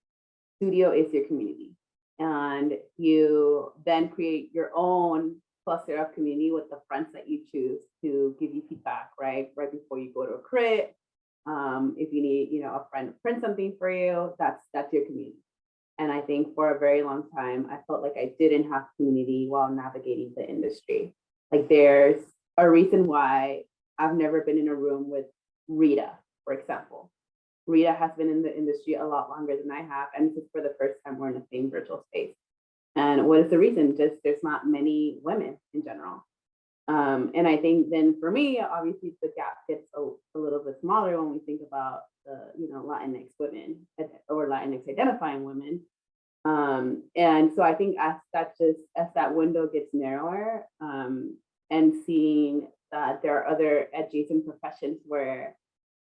studio is your community. And you then create your own cluster of community with the friends that you choose to give you feedback, right before you go to a crit. If you need, a friend to print something for you, that's your community. And I think for a very long time, I felt like I didn't have community while navigating the industry. Like there's a reason why I've never been in a room with Rita, for example. Rita has been in the industry a lot longer than I have, and this is for the first time we're in the same virtual space. And what is the reason? Just there's not many women in general. And I think then for me, obviously the gap gets a little bit smaller when we think about the, Latinx women or Latinx identifying women. And so I think as that window gets narrower, and seeing that there are other adjacent professions where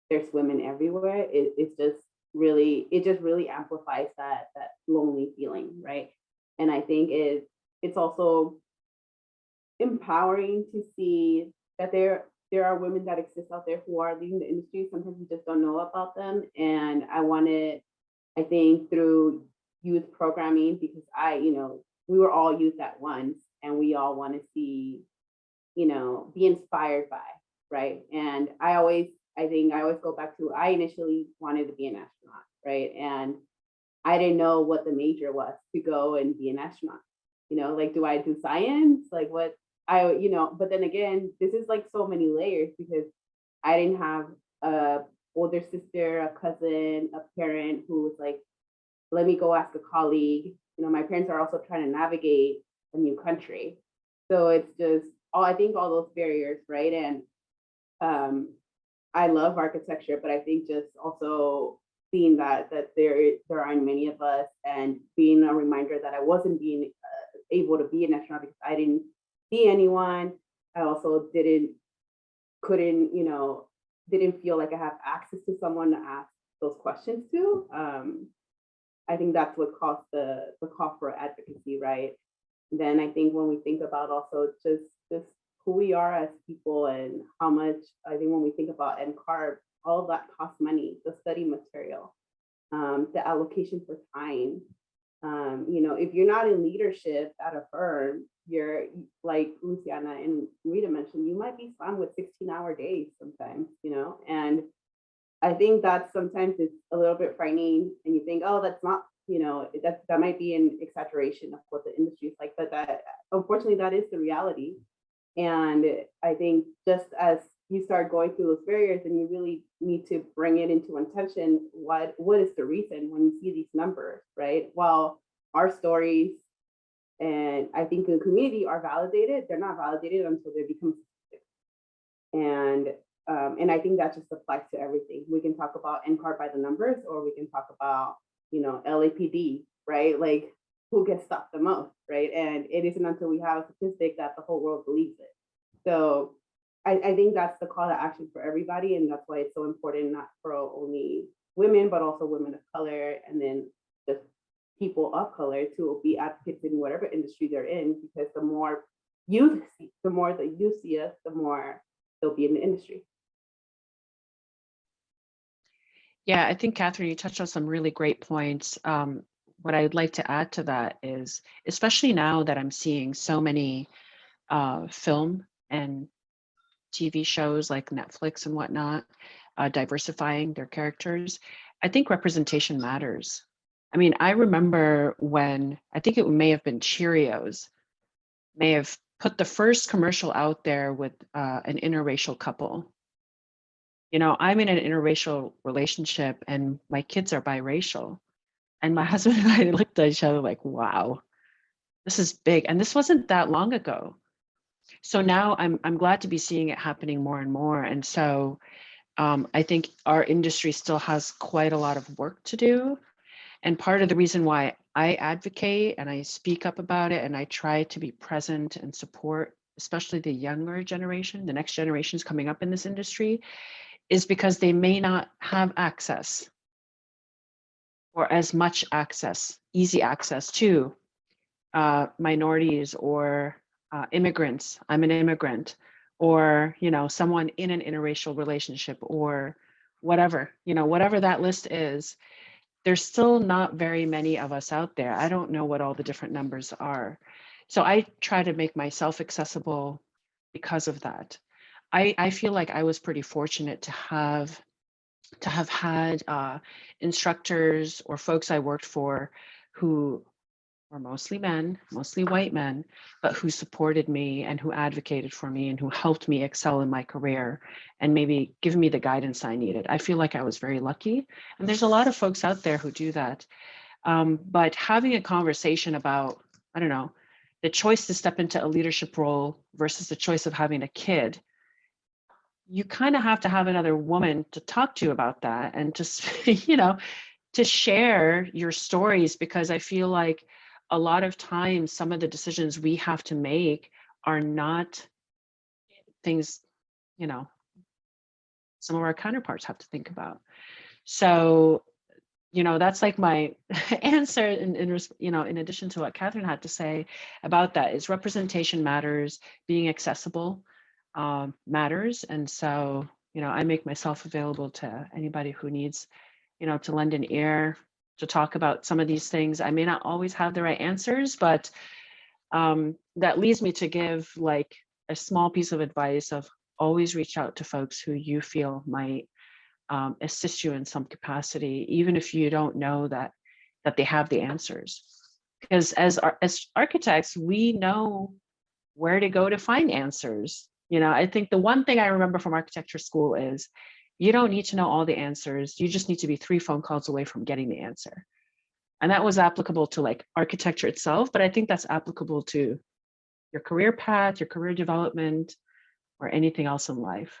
there's women everywhere, it just really amplifies that lonely feeling, right? And I think it's also empowering to see that there are women that exist out there who are leading the industry. Sometimes we just don't know about them. And I think through youth programming, because we were all youth at once, and we all want to see, be inspired by, right? And I always go back to, I initially wanted to be an astronaut, right? And I didn't know what the major was to go and be an astronaut. Like, do I do science? Like what but then again, this is like so many layers, because I didn't have a older sister, a cousin, a parent who was like, let me go ask a colleague. My parents are also trying to navigate a new country. So it's just, I think all those barriers, right? And I love architecture, but I think just also seeing that there aren't many of us, and being a reminder that I wasn't being able to be an astronaut because I didn't see anyone. I also didn't feel like I have access to someone to ask those questions to. I think that's what caused the call for advocacy, right? Then I think when we think about also just who we are as people, and how much, I think when we think about NCARB, all of that costs money, the study material, the allocation for time. If you're not in leadership at a firm, you're like Luciana and Rita mentioned, you might be slammed with 16-hour days sometimes, and I think that sometimes it's a little bit frightening, and you think, oh, that's not, that might be an exaggeration of what the industry is like, but that unfortunately that is the reality. And I think just as you start going through those barriers, and you really need to bring it into intention. What is the reason when you see these numbers, right? Well, our stories, and I think the community, are validated. They're not validated until they become statistics. And I think that just applies to everything. We can talk about NCAR by the numbers, or we can talk about, LAPD, right? Like, who gets stopped the most, right? And it isn't until we have a statistic that the whole world believes it. So I think that's the call to action for everybody. And that's why it's so important, not for only women, but also women of color, and then just people of color, to be advocates in whatever industry they're in, because the more that you see us, the more they'll be in the industry. Yeah, I think, Catherine, you touched on some really great points. What I'd like to add to that is, especially now that I'm seeing so many film and TV shows like Netflix and whatnot, diversifying their characters, I think representation matters. I mean, I remember when, I think it may have been Cheerios, may have put the first commercial out there with an interracial couple. I'm in an interracial relationship and my kids are biracial. And my husband and I looked at each other like, wow, this is big. And this wasn't that long ago. So now I'm glad to be seeing it happening more and more. And so I think our industry still has quite a lot of work to do. And part of the reason why I advocate and I speak up about it and I try to be present and support, especially the younger generation, the next generations coming up in this industry, is because they may not have access or as much access, easy access to minorities or immigrants. I'm an immigrant, or someone in an interracial relationship, or whatever, whatever that list is. There's still not very many of us out there. I don't know what all the different numbers are. So I try to make myself accessible because of that. I feel like I was pretty fortunate to have had instructors or folks I worked for who were mostly men, mostly white men, but who supported me and who advocated for me and who helped me excel in my career and maybe give me the guidance I needed. I feel like I was very lucky. And there's a lot of folks out there who do that. But having a conversation about, I don't know, the choice to step into a leadership role versus the choice of having a kid, you kind of have to have another woman to talk to about that and just, to share your stories, because I feel like a lot of times some of the decisions we have to make are not things, some of our counterparts have to think about. So, that's like my answer in addition to what Catherine had to say about that, is representation matters, being accessible matters. And so, I make myself available to anybody who needs, to lend an ear, to talk about some of these things. I may not always have the right answers, but that leads me to give like a small piece of advice of always reach out to folks who you feel might assist you in some capacity, even if you don't know that they have the answers. Because as architects, we know where to go to find answers. I think the one thing I remember from architecture school is you don't need to know all the answers. You just need to be 3 phone calls away from getting the answer. And that was applicable to like architecture itself, but I think that's applicable to your career path, your career development, or anything else in life.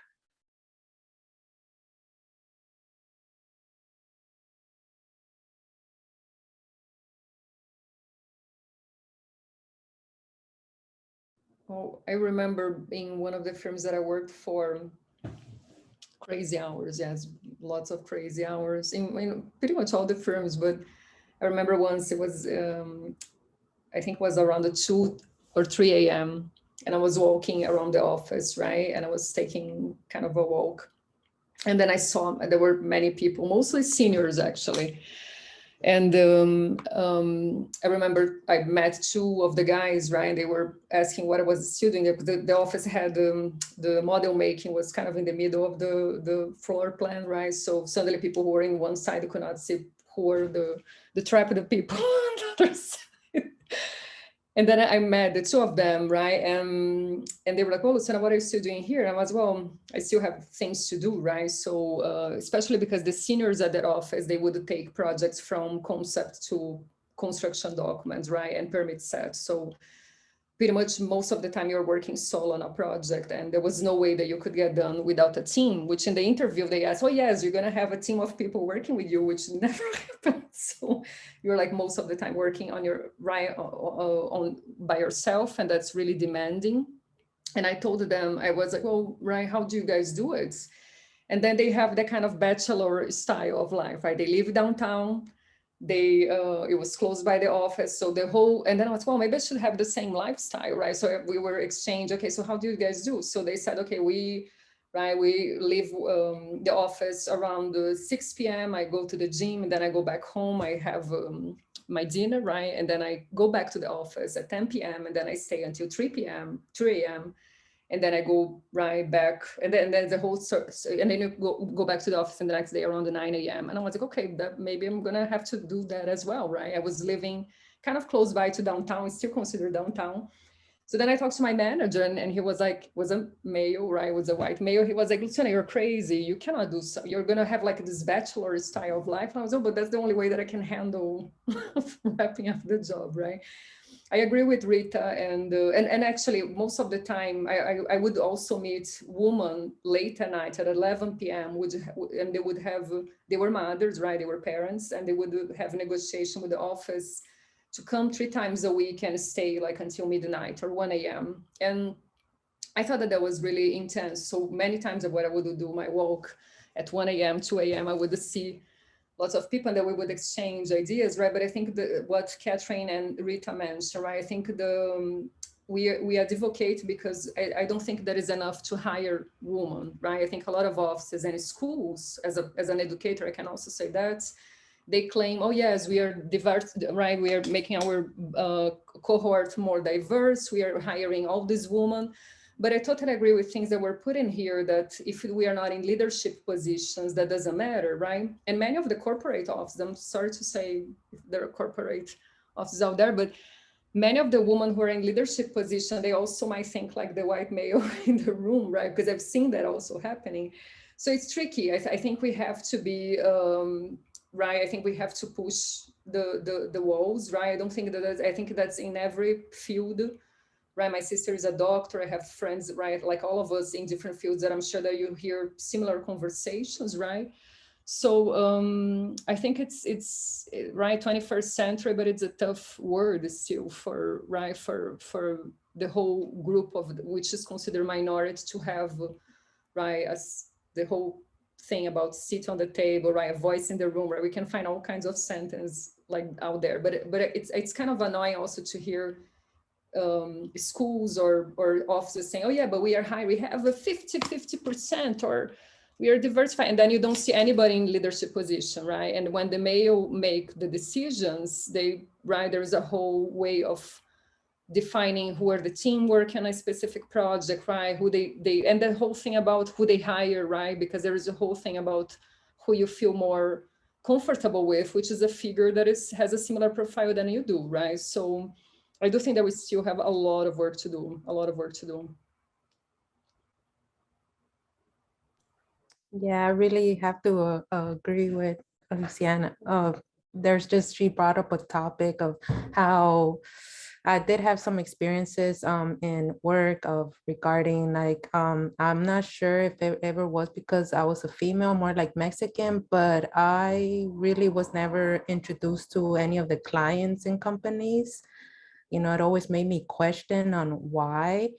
Oh, I remember being one of the firms that I worked for, crazy hours, yes, lots of crazy hours in pretty much all the firms. But I remember once it was, I think it was around the 2 or 3 a.m. and I was walking around the office, right? And I was taking kind of a walk. And then I saw there were many people, mostly seniors actually. And I remember I met 2 of the guys, right? They were asking what I was still doing. The office had, the model making was kind of in the middle of the floor plan, right? So suddenly people who were in one side could not see who were the trapped people on the other side. And then I met the two of them, right? And they were like, "Oh, Luciana, what are you still doing here?" And I was, "Well, I still have things to do, right?" So especially because the seniors at that office, they would take projects from concept to construction documents, right? And permit set. So pretty much most of the time you're working solo on a project, and there was no way that you could get done without a team, which in the interview they asked, "Oh yes, you're gonna have a team of people working with you," which never happened. So you're like most of the time working on your on by yourself, and that's really demanding. And I told them, I was like, "Oh, right, how do you guys do it?" And then they have that kind of bachelor style of life, right? They live downtown. They it was close by the office, so the whole, and then I was, well, maybe I should have the same lifestyle, right? So we were exchange, okay, so how do you guys do? So they said, okay, we leave the office around 6 p.m. I go to the gym, and then I go back home. I have my dinner, right? And then I go back to the office at 10 p.m. and then I stay until 3 a.m. And then I go right back, and then the whole, and then you go back to the office, and the next day around 9 a.m. And I was like, okay, that maybe I'm gonna have to do that as well, right? I was living kind of close by to downtown, it's still considered downtown. So then I talked to my manager, and he was like, was a male, right? Was a white male. He was like, "Luciana, you're crazy. You cannot do so. You're gonna have like this bachelor style of life." And I was, "Oh, but that's the only way that I can handle wrapping up the job, right?" I agree with Rita, and actually most of the time I would also meet women late at night at 11 p.m. and they were mothers, right? They were parents, and they would have negotiation with the office to come 3 times a week and stay like until midnight or 1 a.m. And I thought that was really intense. So many times what I would do my walk at 1 a.m., 2 a.m., I would see lots of people that we would exchange ideas, right? But I think what Catherine and Rita mentioned, right? I think we advocate because I don't think there is enough to hire women, right? I think a lot of offices and schools, as an educator, I can also say that, they claim, "Oh yes, we are diverse, right? We are making our cohort more diverse. We are hiring all these women." But I totally agree with things that were put in here, that if we are not in leadership positions, that doesn't matter, right? And many of the corporate offices, I'm sorry to say if there are corporate offices out there, but many of the women who are in leadership position, they also might think like the white male in the room, right? Because I've seen that also happening. So it's tricky. I think we have to be, right? I think we have to push the walls, right? I think that's in every field. Right, my sister is a doctor. I have friends, right, like all of us in different fields, that I'm sure that you hear similar conversations, right? So I think it's right, 21st century, but it's a tough word still for the whole group of which is considered minority to have, right, as the whole thing about sit on the table, right, a voice in the room, right? We can find all kinds of sentences like out there, but it's kind of annoying also to hear schools or offices saying, "Oh yeah, but we are high, we have a 50%, or we are diversified," and then you don't see anybody in leadership position, right? And when the male make the decisions, there's a whole way of defining who are the team working on a specific project, right? Who they and the whole thing about who they hire, right? Because there is a whole thing about who you feel more comfortable with, which is a figure that has a similar profile than you do, right? So I do think that we still have a lot of work to do, Yeah, I really have to agree with Luciana. She brought up a topic of how I did have some experiences in work of regarding like, I'm not sure if it ever was because I was a female, more like Mexican, but I really was never introduced to any of the clients in companies. It always made me question on why.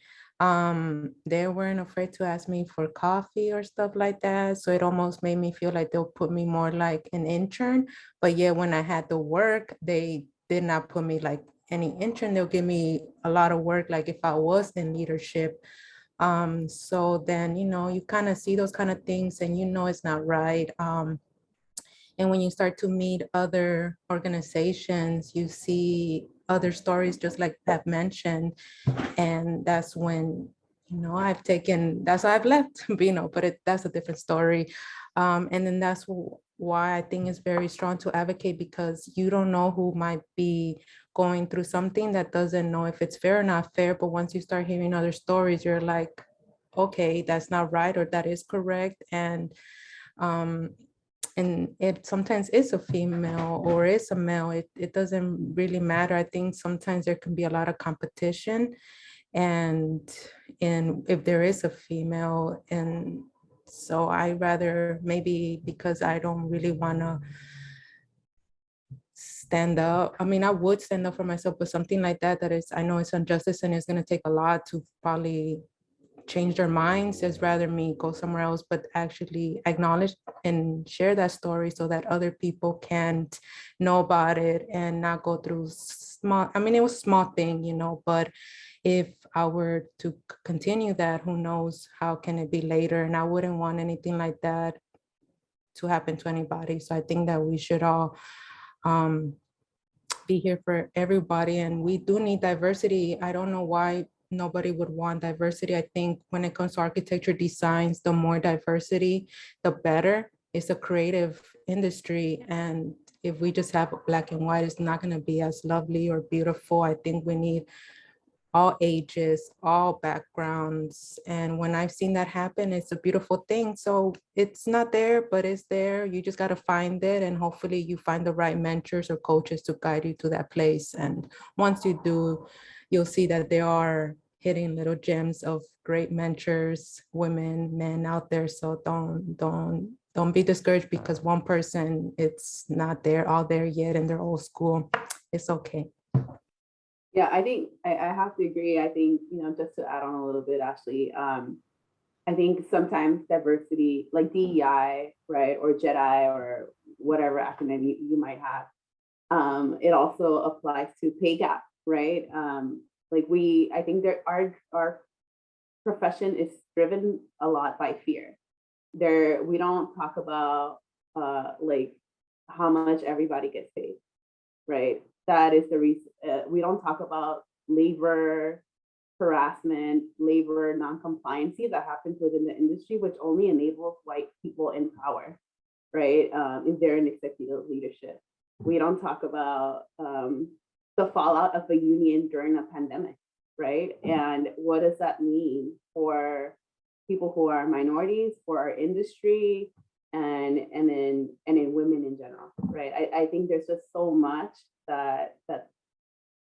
They weren't afraid to ask me for coffee or stuff like that. So it almost made me feel like they'll put me more like an intern. But yeah, when I had to work, they did not put me like any intern. They'll give me a lot of work, like if I was in leadership. So then, you kind of see those kind of things and it's not right. And when you start to meet other organizations, you see other stories, just like Pat mentioned. And that's when, that's why I've left, but that's a different story. And then that's why I think it's very strong to advocate, because you don't know who might be going through something that doesn't know if it's fair or not fair. But once you start hearing other stories, you're like, okay, that's not right, or that is correct. And it sometimes is a female or is a male. It doesn't really matter. I think sometimes there can be a lot of competition, and if there is a female, and so I rather, maybe because I don't really want to stand up. I mean, I would stand up for myself, but something like that, that is, I know it's injustice and it's going to take a lot to probably change their minds, is rather me go somewhere else, but actually acknowledge and share that story so that other people can't know about it and not go through small, I mean, it was a small thing, you know, but if I were to continue that, who knows, how can it be later? And I wouldn't want anything like that to happen to anybody. So I think that we should all be here for everybody, and we do need diversity. I don't know why nobody would want diversity. I think when it comes to architecture designs, the more diversity, the better. It's a creative industry, and if we just have black and white, it's not going to be as lovely or beautiful. I think we need all ages, all backgrounds. And when I've seen that happen, it's a beautiful thing. So it's not there, but it's there. You just got to find it. And hopefully you find the right mentors or coaches to guide you to that place. And once you do, you'll see that there are hidden little gems of great mentors, women, men out there. So don't be discouraged because one person, it's not there, all there yet, and they're old school. It's okay. Yeah, I think I have to agree. I think, just to add on a little bit, Ashley, I think sometimes diversity, like DEI, right, or JEDI, or whatever acronym you might have, it also applies to pay gap, right? I think our profession is driven a lot by fear. We don't talk about like how much everybody gets paid, right? That is the reason we don't talk about labor harassment, labor non-compliancy that happens within the industry, which only enables white people in power, right? If they're in executive leadership. We don't talk about the fallout of a union during a pandemic, right? And what does that mean for people who are minorities, for our industry, and in women in general, right? I think there's just so much that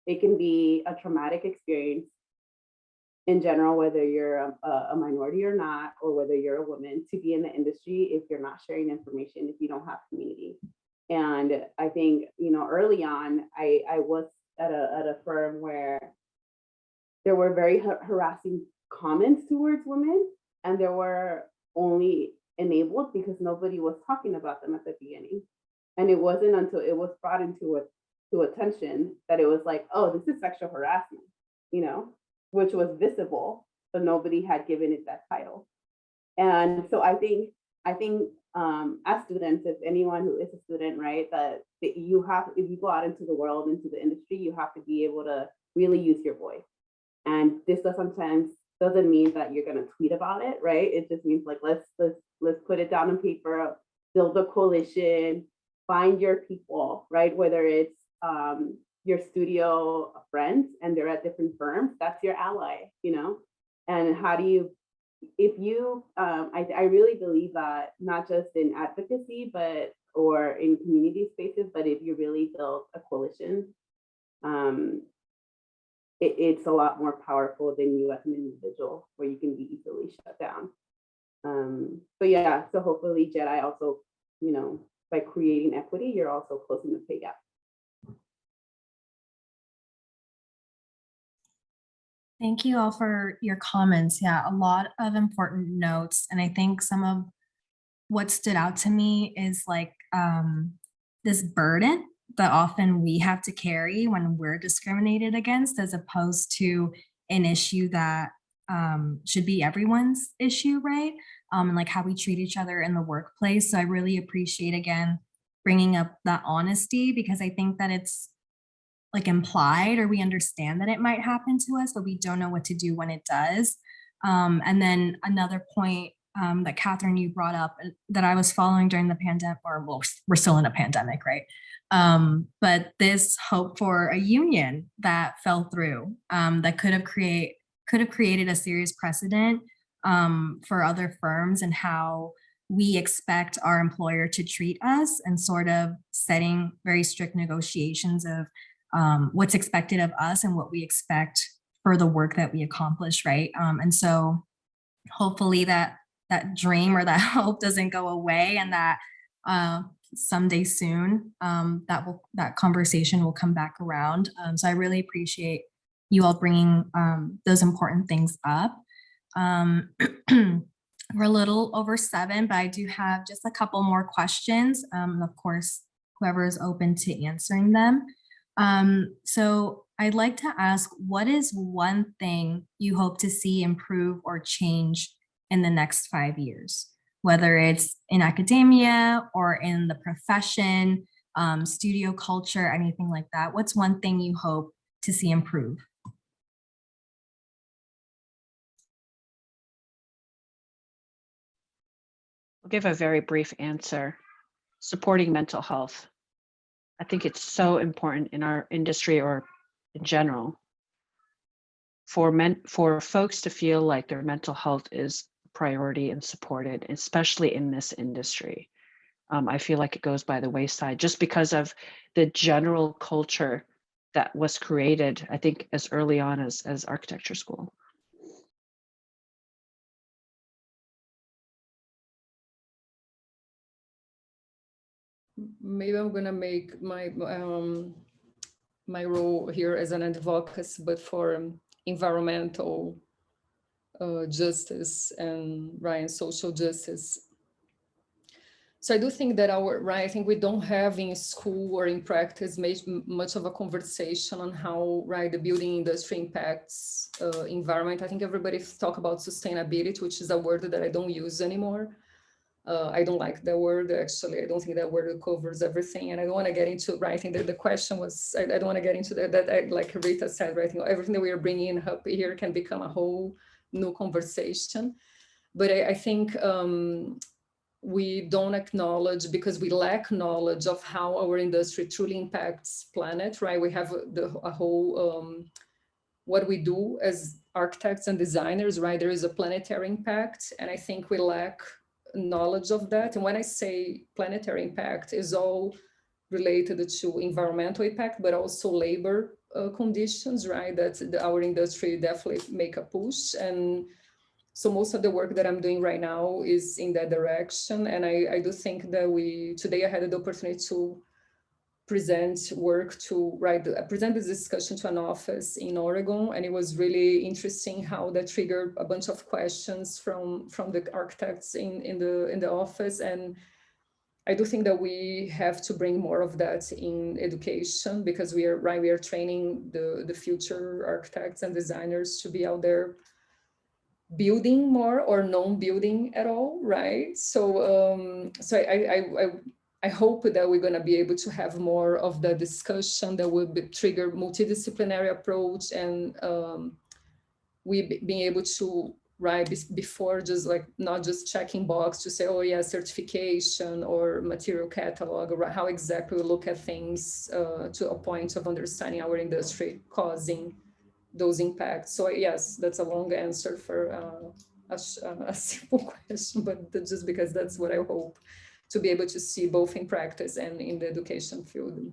it can be a traumatic experience in general, whether you're a minority or not, or whether you're a woman, to be in the industry if you're not sharing information, if you don't have community. And I think, early on, I was at a firm where there were very harassing comments towards women, and they were only enabled because nobody was talking about them at the beginning. And it wasn't until it was brought to attention that it was like, oh, this is sexual harassment, which was visible, but nobody had given it that title. And so I think as students, if anyone who is a student, right, that you have, if you go out into the world, into the industry, you have to be able to really use your voice. And this sometimes doesn't mean that you're going to tweet about it, right? It just means like, let's put it down on paper, build a coalition, find your people, right? Whether it's your studio friends and they're at different firms, that's your ally, And how do you, if you, I really believe that not just in advocacy, or in community spaces, but if you really build a coalition, it's a lot more powerful than you as an individual, where you can be easily shut down. So hopefully JEDI also, by creating equity, you're also closing the pay gap. Thank you all for your comments. Yeah, a lot of important notes. And I think some of what stood out to me is like this burden that often we have to carry when we're discriminated against, as opposed to an issue that should be everyone's issue, right? And like how we treat each other in the workplace. So I really appreciate, again, bringing up that honesty, because I think that it's like implied, or we understand that it might happen to us, but we don't know what to do when it does. And then another point that Catherine, you brought up that I was following during the pandemic, or well, we're still in a pandemic, right? But this hope for a union that fell through, that could have created a serious precedent for other firms, and how we expect our employer to treat us, and sort of setting very strict negotiations of what's expected of us and what we expect for the work that we accomplish, right? And so hopefully that dream or that hope doesn't go away, and that someday soon that conversation will come back around. So I really appreciate you all bringing those important things up. We're a little over 7, but I do have just a couple more questions. And of course, whoever is open to answering them. So I'd like to ask, what is one thing you hope to see improve or change in the next 5 years? Whether it's in academia or in the profession, studio culture, anything like that. What's one thing you hope to see improve? I'll give a very brief answer. Supporting mental health. I think it's so important in our industry, or in general, for folks to feel like their mental health is a priority and supported, especially in this industry. I feel like it goes by the wayside just because of the general culture that was created, I think, as early on as architecture school. Maybe I'm gonna make my my role here as an advocate, but for environmental justice and social justice. So I do think that I think we don't have in school or in practice much of a conversation on how the building industry impacts environment. I think everybody talk about sustainability, which is a word that I don't use anymore. I don't like that word, actually. I don't think that word covers everything. And I don't want to get into, I think that the question was, I don't want to get into that like Rita said, everything that we are bringing up here can become a whole new conversation. But I think we don't acknowledge, because we lack knowledge of how our industry truly impacts planet, right? We have a whole, what we do as architects and designers, right? There is a planetary impact, and I think we lack knowledge of that. And when I say planetary impact, is all related to environmental impact, but also labor conditions, right? That our industry definitely make a push. And so most of the work that I'm doing right now is in that direction. And I do think that today I had the opportunity to present work to present this discussion to an office in Oregon, and it was really interesting how that triggered a bunch of questions from the architects in the office. And I do think that we have to bring more of that in education, because we are training the future architects and designers to be out there building more or non-building at all, right? So I hope that we're going to be able to have more of the discussion that will trigger multidisciplinary approach, and we being able to before just not just checking box to say, oh yeah, certification or material catalog, or how exactly we look at things to a point of understanding our industry causing those impacts. So yes, that's a long answer for a simple question, but just because that's what I hope to be able to see both in practice and in the education field.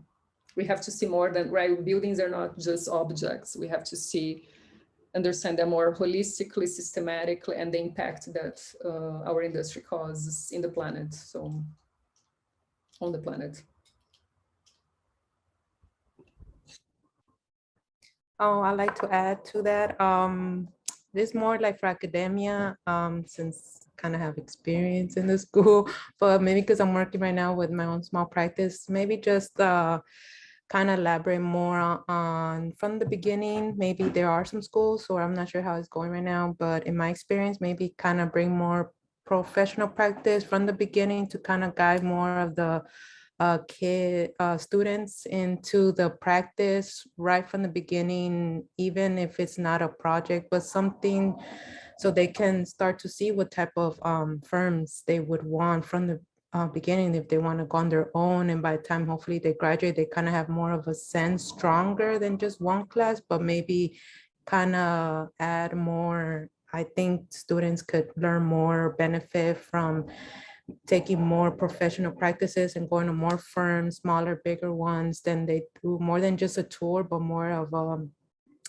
We have to see more than, buildings are not just objects. We have to understand them more holistically, systematically, and the impact that our industry causes in the planet, so on the planet. Oh, I'd like to add to that. This more like for academia, since kind of have experience in the school, but maybe because I'm working right now with my own small practice, maybe just kind of elaborate more on from the beginning. Maybe there are some schools, or I'm not sure how it's going right now, but in my experience, maybe kind of bring more professional practice from the beginning to kind of guide more of the students into the practice right from the beginning, even if it's not a project, but something so they can start to see what type of firms they would want from the beginning, if they want to go on their own. And by the time hopefully they graduate, they kind of have more of a sense, stronger than just one class, but maybe kind of add more. I think students could learn more, benefit from taking more professional practices and going to more firms, smaller, bigger ones, than they do more than just a tour, but more of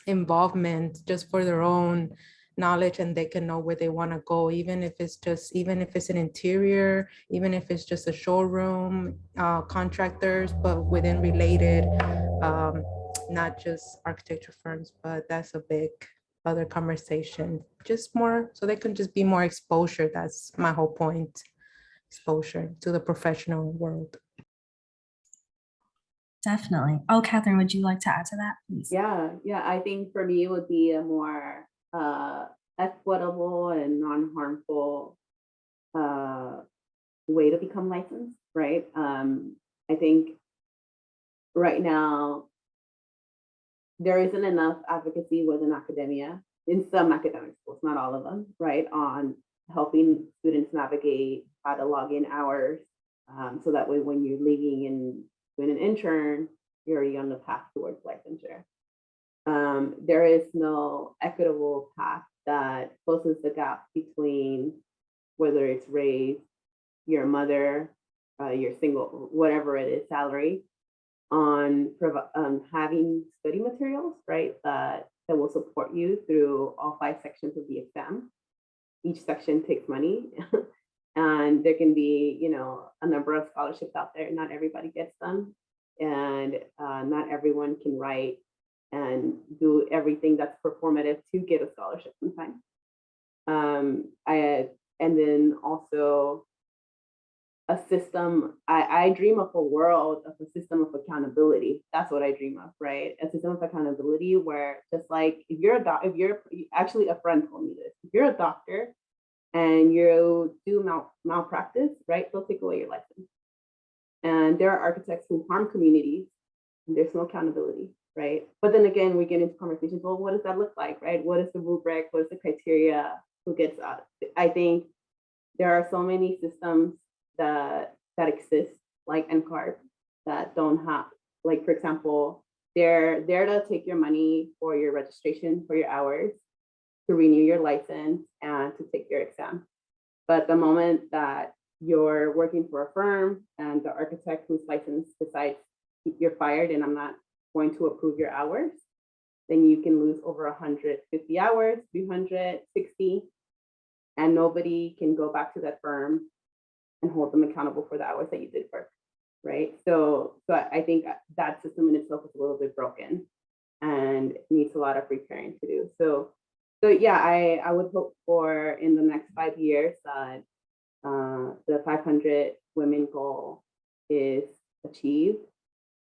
involvement just for their own knowledge, and they can know where they want to go, even if it's an interior, even if it's just a showroom, contractors, but within related, not just architecture firms. But that's a big other conversation, just more so they can just be more exposure. That's my whole point, exposure to the professional world. Definitely. Oh, Catherine, would you like to add to that, please? Yeah, I think for me it would be a more equitable and non-harmful way to become licensed, right? I think right now there isn't enough advocacy within academia, in some academic schools, not all of them, right, on helping students navigate how to log in hours, so that way when you're leaving and doing an intern, you're already on the path towards licensure. There is no equitable path that closes the gap between whether it's race, your mother, your single, whatever it is, salary, on having study materials, right, that will support you through all 5 sections of the exam. Each section takes money. And there can be, a number of scholarships out there. Not everybody gets them. And not everyone can write and do everything that's performative to get a scholarship sometimes. And then also a system, I dream of a world of a system of accountability. That's what I dream of, right? A system of accountability where, just like if you're actually, a friend told me this, if you're a doctor and you do malpractice, right, they'll take away your license. And there are architects who harm communities and there's no accountability, right? But then again, we get into conversations, well, what does that look like, right? What is the rubric? What is the criteria? Who gets out? I think there are so many systems that exist, like NCARB, that don't have, like, for example, they're there to take your money for your registration, for your hours, to renew your license, and to take your exam. But the moment that you're working for a firm and the architect whose license decides you're fired and I'm not going to approve your hours, then you can lose over 150 hours, 360, and nobody can go back to that firm and hold them accountable for the hours that you did work, right? So I think that system in itself is a little bit broken and needs a lot of repairing to do. So yeah, I would hope for, in the next 5 years, that the 500 women goal is achieved,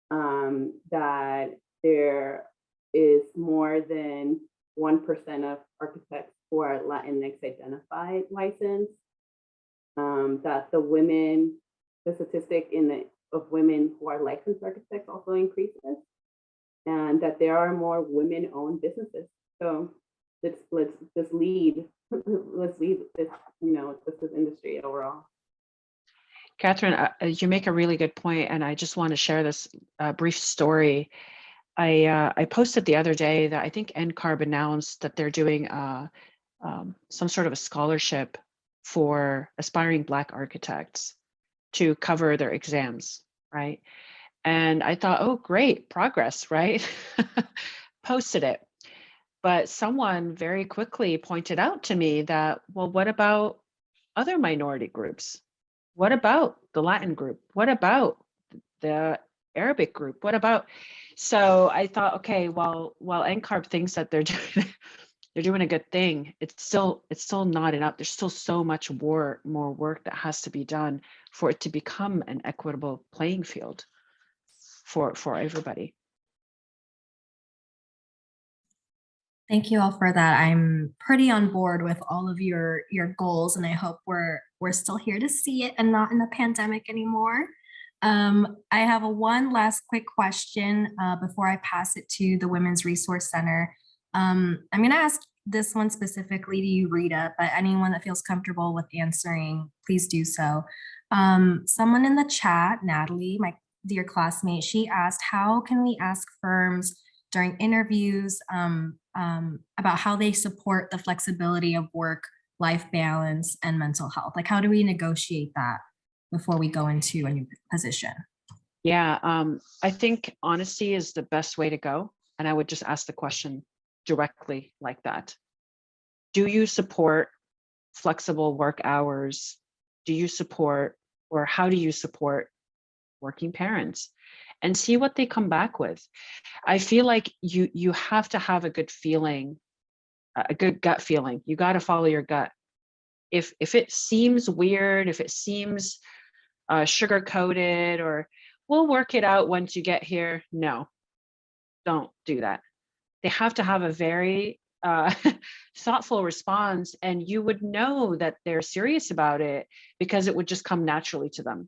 that there is more than 1% of architects who are Latinx identified licensed, that the statistic of women who are licensed architects also increases, and that there are more women-owned businesses. So let's just lead. Let's lead this, this industry overall. Catherine, you make a really good point, and I just want to share this brief story. I posted the other day that I think NCARB announced that they're doing some sort of a scholarship for aspiring Black architects to cover their exams, right? And I thought, oh, great, progress, right? Posted it. But someone very quickly pointed out to me that, well, what about other minority groups? What about the Latin group? What about the Arabic group? What about? So I thought, okay, well, NCARB thinks that they're doing a good thing, it's still not enough. There's still so much more work that has to be done for it to become an equitable playing field for everybody. Thank you all for that. I'm pretty on board with all of your goals, and I hope we're still here to see it and not in the pandemic anymore. I have one last quick question before I pass it to the Women's Resource Center. I'm going to ask this one specifically to you, Rita, but anyone that feels comfortable with answering, please do so. Someone in the chat, Natalie, my dear classmate, she asked, how can we ask firms during interviews about how they support the flexibility of work-life balance and mental health? Like, how do we negotiate that before we go into a new position? Yeah, I think honesty is the best way to go. And I would just ask the question directly like that. Do you support flexible work hours? Do you support, or how do you support working parents? And see what they come back with. I feel like you have to have a good feeling, a good gut feeling. You got to follow your gut. If it seems weird, if it seems sugar coated, or we'll work it out once you get here, no, don't do that. They have to have a very thoughtful response, and you would know that they're serious about it because it would just come naturally to them,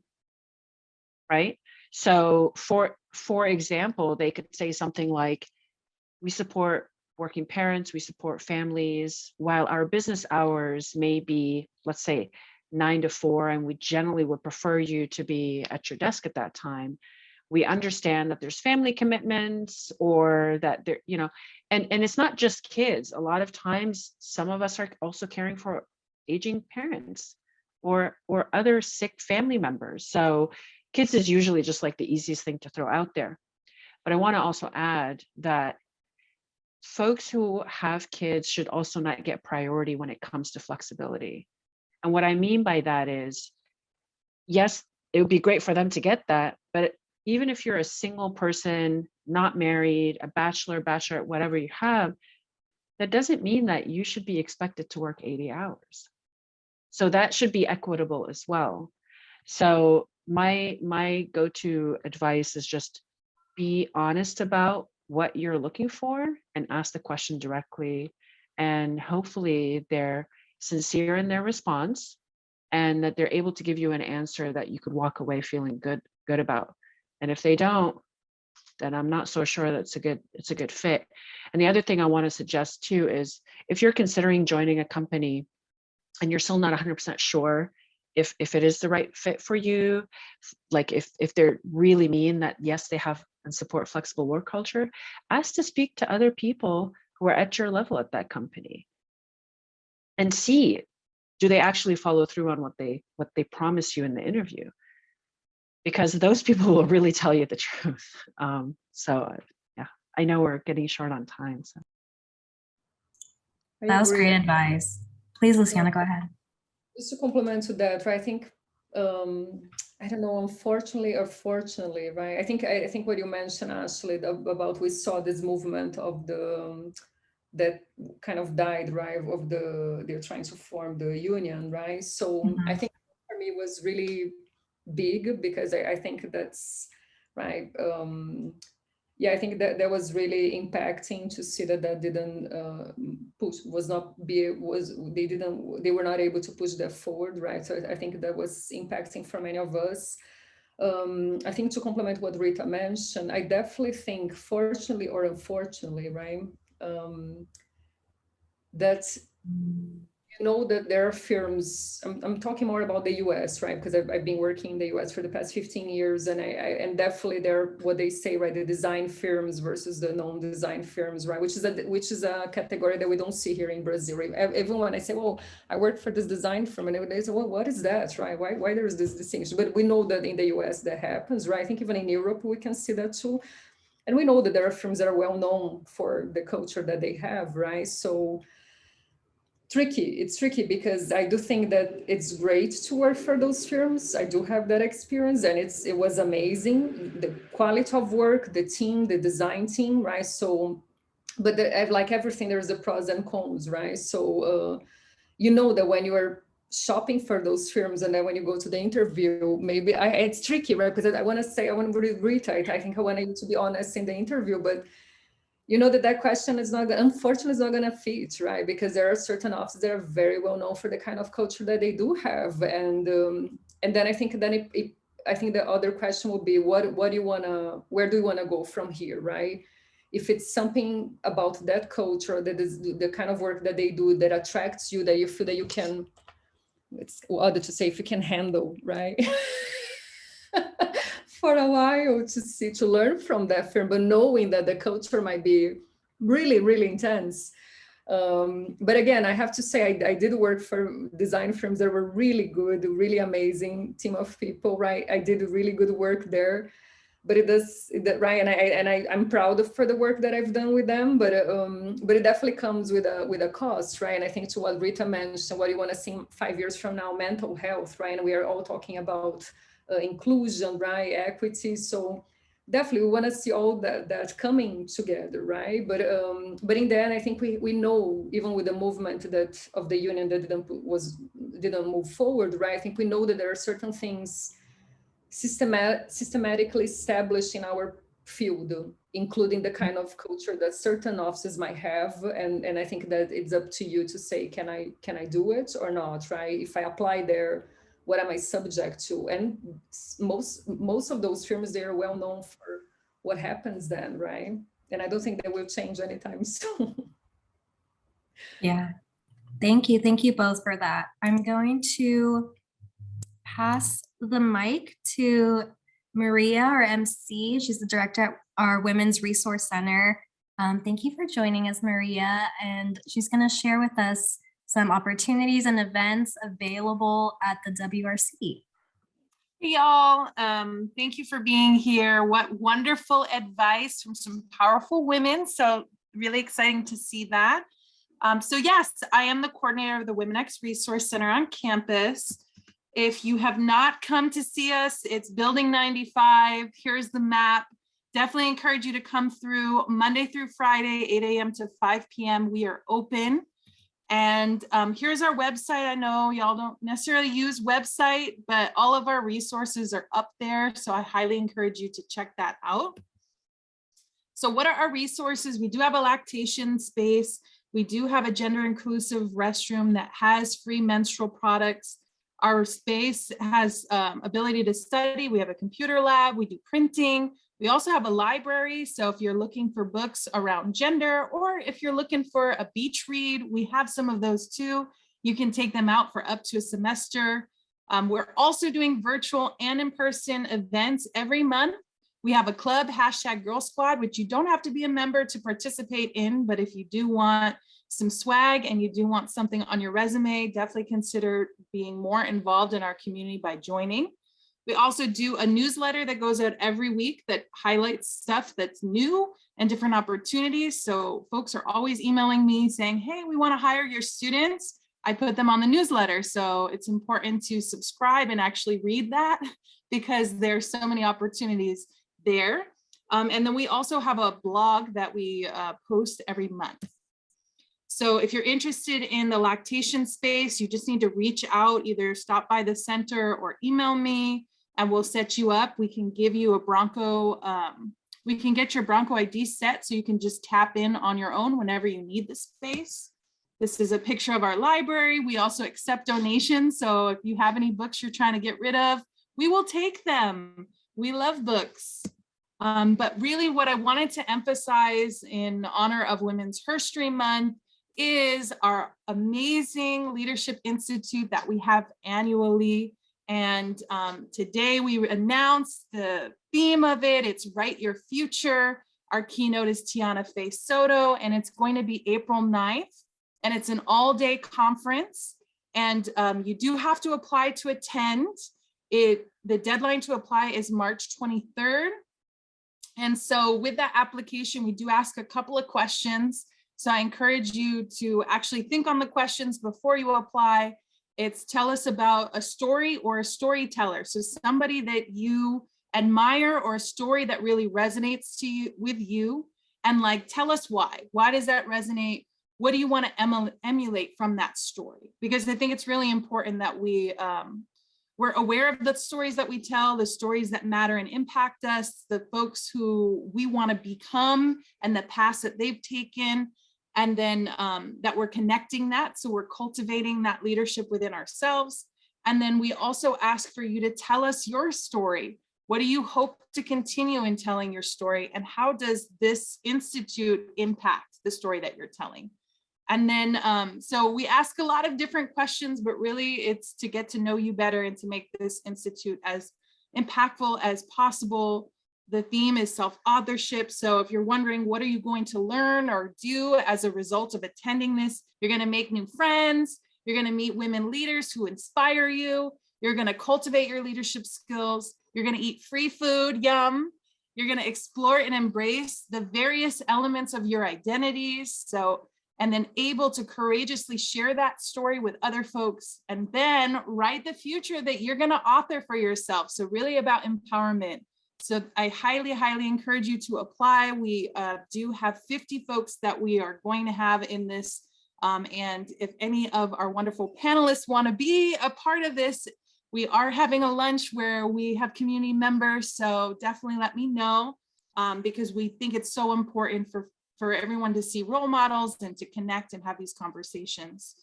right? So for example, they could say something like, we support working parents, we support families, while our business hours may be, let's say, 9 to 4, and we generally would prefer you to be at your desk at that time. We understand that there's family commitments, or that there, you know, and it's not just kids. A lot of times, some of us are also caring for aging parents or other sick family members. So kids is usually just like the easiest thing to throw out there. But I want to also add that folks who have kids should also not get priority when it comes to flexibility. And what I mean by that is, yes, it would be great for them to get that, but even if you're a single person, not married, a bachelor, bachelorette, whatever you have, that doesn't mean that you should be expected to work 80 hours. So that should be equitable as well. So my go-to advice is just be honest about what you're looking for and ask the question directly. And hopefully they're sincere in their response, and that they're able to give you an answer that you could walk away feeling good about. And if they don't, then I'm not so sure that's it's a good fit. And the other thing I want to suggest too is, if you're considering joining a company and you're still not 100% sure if it is the right fit for you, like if they're really mean that yes, they have and support flexible work culture, ask to speak to other people who are at your level at that company and see, do they actually follow through on what they promise you in the interview? Because those people will really tell you the truth. So yeah, I know we're getting short on time. So That was great advice. Please, Luciana, go ahead. Just to complement to that, right? I think, I don't know, unfortunately or fortunately, right? I think what you mentioned, Ashley, about we saw this movement of the, that kind of died, right? Of they're trying to form the union, right? So I think for me it was really big, because I think that's right. Yeah, I think that was really impacting to see that didn't they were not able to push that forward, right? So I think that was impacting for many of us. I think to complement what Rita mentioned, I definitely think, fortunately or unfortunately, right, that you know that there are firms, I'm talking more about the US, right? Because I've been working in the US for the past 15 years, and and definitely they're what they say, right? The design firms versus the non-design firms, right? Which is a category that we don't see here in Brazil. Right? Even when I say, well, I work for this design firm, and they say, well, what is that, right? Why there's this distinction? But we know that in the US that happens, right? I think even in Europe, we can see that too. And we know that there are firms that are well known for the culture that they have, right? So it's tricky because I do think that it's great to work for those firms. I do have that experience, and it was amazing, the quality of work, the team, the design team, right? So, but like everything, there's the pros and cons, right? So you know that when you are shopping for those firms, and then when you go to the interview, maybe it's tricky, right? Because I want to reiterate, I think I want you to be honest in the interview, but you know that question is not, unfortunately, is not going to fit, right? Because there are certain offices that are very well known for the kind of culture that they do have, and then I think I think the other question will be, where do you want to go from here, right? if it's something about that culture, that is the kind of work that they do that attracts you, that you feel that you can, it's other to say, if you can handle, right? For a while to learn from that firm, but knowing that the culture might be really, really intense. But again, I have to say, I did work for design firms that were really good, really amazing team of people, right? I did really good work there, but right? And I'm proud for the work that I've done with them, but it definitely comes with a cost, right? And I think to what Rita mentioned, what you want to see 5 years from now, mental health, right? And we are all talking about inclusion, right? Equity. So definitely we want to see all that coming together, right? But in the end, I think we know, even with the movement that of the union that didn't move forward, right? I think we know that there are certain things systematically established in our field, including the kind of culture that certain offices might have, and I think that it's up to you to say, can I do it or not, right? If I apply there, what am I subject to? And most of those firms, they are well known for what happens then, right? And I don't think that will change anytime soon. Yeah, thank you both for that. I'm going to pass the mic to Maria, our MC. She's the director at our Women's Resource Center. Thank you for joining us, Maria, and she's going to share with us some opportunities and events available at the WRC. Hey y'all, thank you for being here. What wonderful advice from some powerful women. So really exciting to see that. So yes, I am the coordinator of the Women X Resource Center on campus. If you have not come to see us, it's Building 95. Here's the map. Definitely encourage you to come through Monday through Friday, 8 a.m. to 5 p.m. We are open. And here's our website. I know y'all don't necessarily use website, but all of our resources are up there. So I highly encourage you to check that out. So what are our resources? We do have a lactation space. We do have a gender inclusive restroom that has free menstrual products. Our space has ability to study. We have a computer lab. We do printing. We also have a library. So if you're looking for books around gender, or if you're looking for a beach read, we have some of those too. You can take them out for up to a semester. We're also doing virtual and in-person events every month. We have a club, #GirlSquad, which you don't have to be a member to participate in, but if you do want some swag and you do want something on your resume, definitely consider being more involved in our community by joining. We also do a newsletter that goes out every week that highlights stuff that's new and different opportunities. So folks are always emailing me saying, hey, we want to hire your students. I put them on the newsletter. So it's important to subscribe and actually read that because there's so many opportunities there. And then we also have a blog that we post every month. So if you're interested in the lactation space, you just need to reach out, either stop by the center or email me, and we'll set you up. We can give you a Bronco, we can get your Bronco ID set so you can just tap in on your own whenever you need the space. This is a picture of our library. We also accept donations. So if you have any books you're trying to get rid of, we will take them. We love books. But really what I wanted to emphasize in honor of Women's History Month is our amazing Leadership Institute that we have annually. And today we announced the theme of it. It's Write Your Future. Our keynote is Tiana Faye Soto, and it's going to be April 9th. And it's an all-day conference. And you do have to apply to attend. The deadline to apply is March 23rd. And so with that application, we do ask a couple of questions. So I encourage you to actually think on the questions before you apply. It's tell us about a story or a storyteller. So somebody that you admire or a story that really resonates to you with you, and like, tell us why. Why does that resonate? What do you want to emulate from that story? Because I think it's really important that we're aware of the stories that we tell, the stories that matter and impact us, the folks who we want to become and the paths that they've taken. And then that we're connecting that. So we're cultivating that leadership within ourselves. And then we also ask for you to tell us your story. What do you hope to continue in telling your story? And how does this institute impact the story that you're telling? And then, so we ask a lot of different questions, but really it's to get to know you better and to make this institute as impactful as possible. The theme is self-authorship. So if you're wondering, what are you going to learn or do as a result of attending this? You're going to make new friends. You're going to meet women leaders who inspire you. You're going to cultivate your leadership skills. You're going to eat free food, yum. You're going to explore and embrace the various elements of your identities. And then able to courageously share that story with other folks, and then write the future that you're going to author for yourself. So really about empowerment. So I highly, highly encourage you to apply. We do have 50 folks that we are going to have in this. And if any of our wonderful panelists want to be a part of this, we are having a lunch where we have community members. So definitely let me know, because we think it's so important for everyone to see role models and to connect and have these conversations.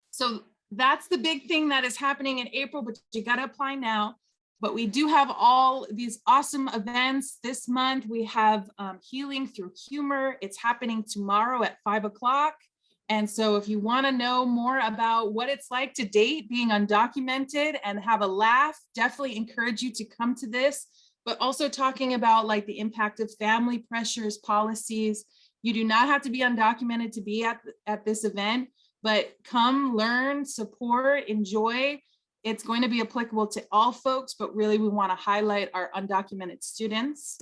So that's the big thing that is happening in April, but you got to apply now. But we do have all these awesome events this month. We have Healing Through Humor. It's happening tomorrow at 5 o'clock. And so if you want to know more about what it's like to date, being undocumented and have a laugh, definitely encourage you to come to this. But also talking about like the impact of family pressures, policies. You do not have to be undocumented to be at this event, but come, learn, support, enjoy. It's going to be applicable to all folks, but really we want to highlight our undocumented students.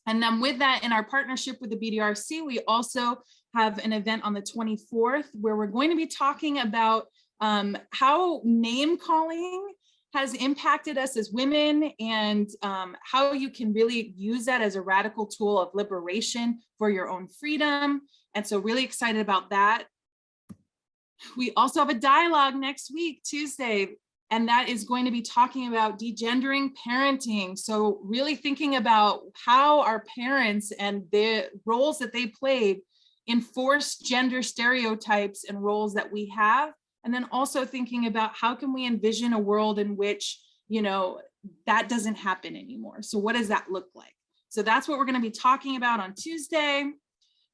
And then with that, in our partnership with the BDRC, we also have an event on the 24th where we're going to be talking about how name calling has impacted us as women, and how you can really use that as a radical tool of liberation for your own freedom. And so really excited about that. We also have a dialogue next week, Tuesday, and that is going to be talking about degendering parenting. So really thinking about how our parents and the roles that they played enforce gender stereotypes and roles that we have. And then also thinking about how can we envision a world in which, you know, that doesn't happen anymore. So what does that look like? So that's what we're going to be talking about on Tuesday.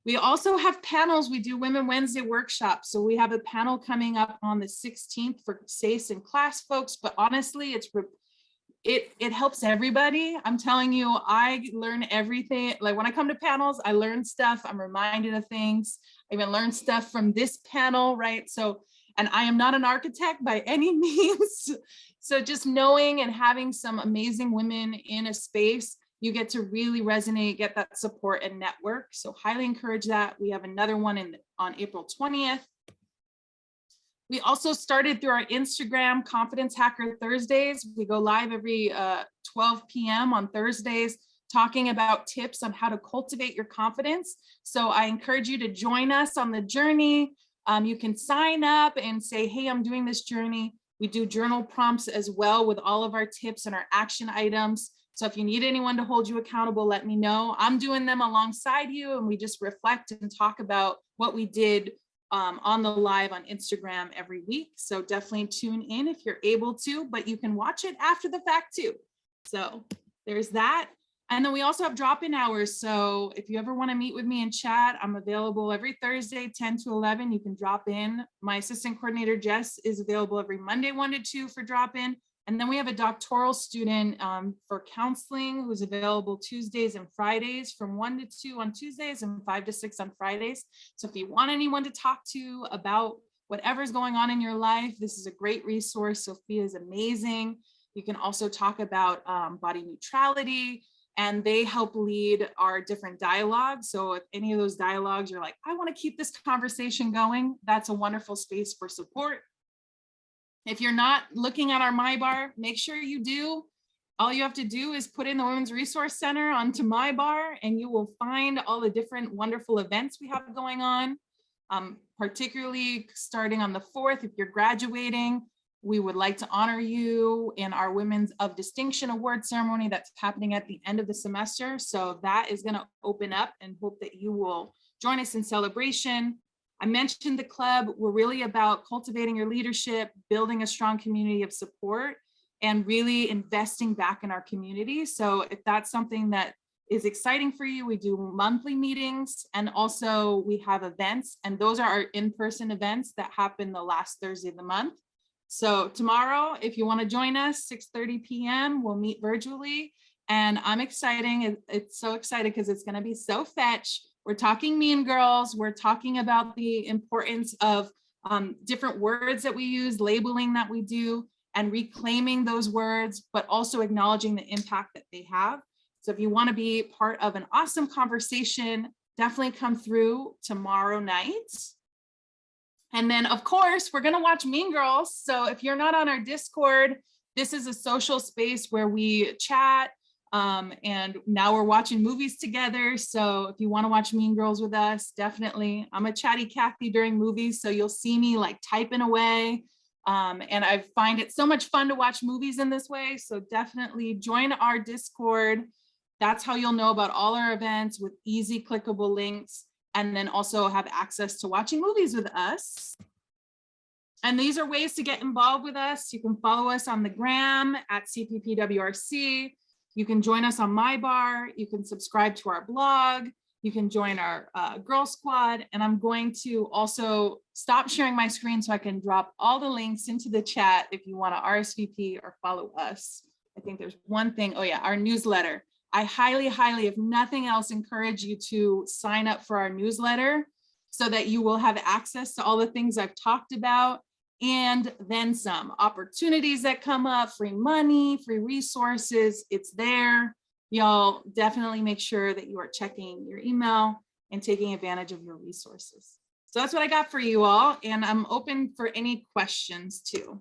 We also have panels. We do Women Wednesday workshops. So we have a panel coming up on the 16th for SACE and class folks, but honestly, it helps everybody. I'm telling you, I learn everything. Like when I come to panels, I learn stuff. I'm reminded of things. I even learned stuff from this panel, right? So, and I am not an architect by any means. So just knowing and having some amazing women in a space, you get to really resonate, get that support and network. So highly encourage that. We have another one on April 20th. We also started through our Instagram Confidence Hacker Thursdays. We go live every 12 p.m. on Thursdays, talking about tips on how to cultivate your confidence. So I encourage you to join us on the journey. You can sign up and say, hey, I'm doing this journey. We do journal prompts as well with all of our tips and our action items. So if you need anyone to hold you accountable, let me know. I'm doing them alongside you, and we just reflect and talk about what we did on the live on Instagram every week. So definitely tune in if you're able to, but you can watch it after the fact too. So there's that. And then we also have drop-in hours. So if you ever want to meet with me and chat, I'm available every Thursday, 10 to 11. You can drop in. My assistant coordinator, Jess, is available every Monday, 1 to 2 for drop-in. And then we have a doctoral student for counseling who's available Tuesdays and Fridays from 1 to 2 on Tuesdays and 5 to 6 on Fridays. So if you want anyone to talk to about whatever's going on in your life, this is a great resource. Sophia is amazing. You can also talk about body neutrality, and they help lead our different dialogues. So if any of those dialogues, you're like, I want to keep this conversation going, that's a wonderful space for support. If you're not looking at our MyBar, make sure you do. All you have to do is put in the Women's Resource Center onto MyBar, and you will find all the different wonderful events we have going on, particularly starting on the 4th. If you're graduating, we would like to honor you in our Women's of Distinction Award ceremony that's happening at the end of the semester. So that is going to open up, and hope that you will join us in celebration. I mentioned the club. We're really about cultivating your leadership, building a strong community of support. and really investing back in our community. So if that's something that is exciting for you, we do monthly meetings, and also we have events, and those are our in-person events that happen the last Thursday of the month. So tomorrow, if you want to join us, 6:30 p.m., we'll meet virtually. And I'm excited. It's so excited because it's going to be so fetch. We're talking Mean Girls. We're talking about the importance of different words that we use, labeling that we do, and reclaiming those words, but also acknowledging the impact that they have. So if you want to be part of an awesome conversation, definitely come through tomorrow night. And then, of course, we're going to watch Mean Girls. So if you're not on our Discord, this is a social space where we chat. And now we're watching movies together. So if you want to watch Mean Girls with us, definitely. I'm a chatty Cathy during movies, so you'll see me like typing away. And I find it so much fun to watch movies in this way. So definitely join our Discord. That's how you'll know about all our events with easy clickable links, and then also have access to watching movies with us. And these are ways to get involved with us. You can follow us on the gram at CPPWRC. You can join us on MyBar. You can subscribe to our blog. You can join our Girl Squad. And I'm going to also stop sharing my screen so I can drop all the links into the chat if you want to RSVP or follow us. I think there's one thing. Oh yeah, our newsletter. I highly, if nothing else, encourage you to sign up for our newsletter so that you will have access to all the things I've talked about, and then some opportunities that come up, free money, free resources. It's there. Y'all definitely make sure that you are checking your email and taking advantage of your resources. So that's what I got for you all. And I'm open for any questions too.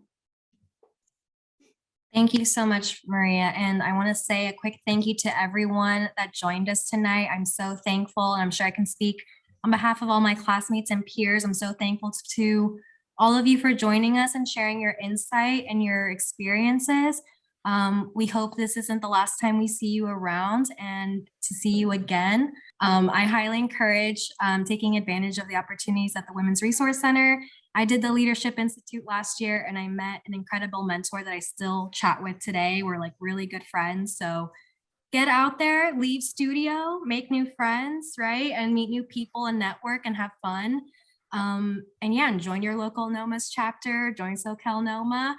Thank you so much, Maria. And I want to say a quick thank you to everyone that joined us tonight. I'm so thankful, and I'm sure I can speak on behalf of all my classmates and peers. I'm so thankful to all of you for joining us and sharing your insight and your experiences. We hope this isn't the last time we see you around, and to see you again. I highly encourage taking advantage of the opportunities at the Women's Resource Center. I did the Leadership Institute last year, and I met an incredible mentor that I still chat with today. We're like really good friends. So get out there, leave studio, make new friends, right? And meet new people and network and have fun. And yeah, and join your local NOMAS chapter, join SoCal NOMA.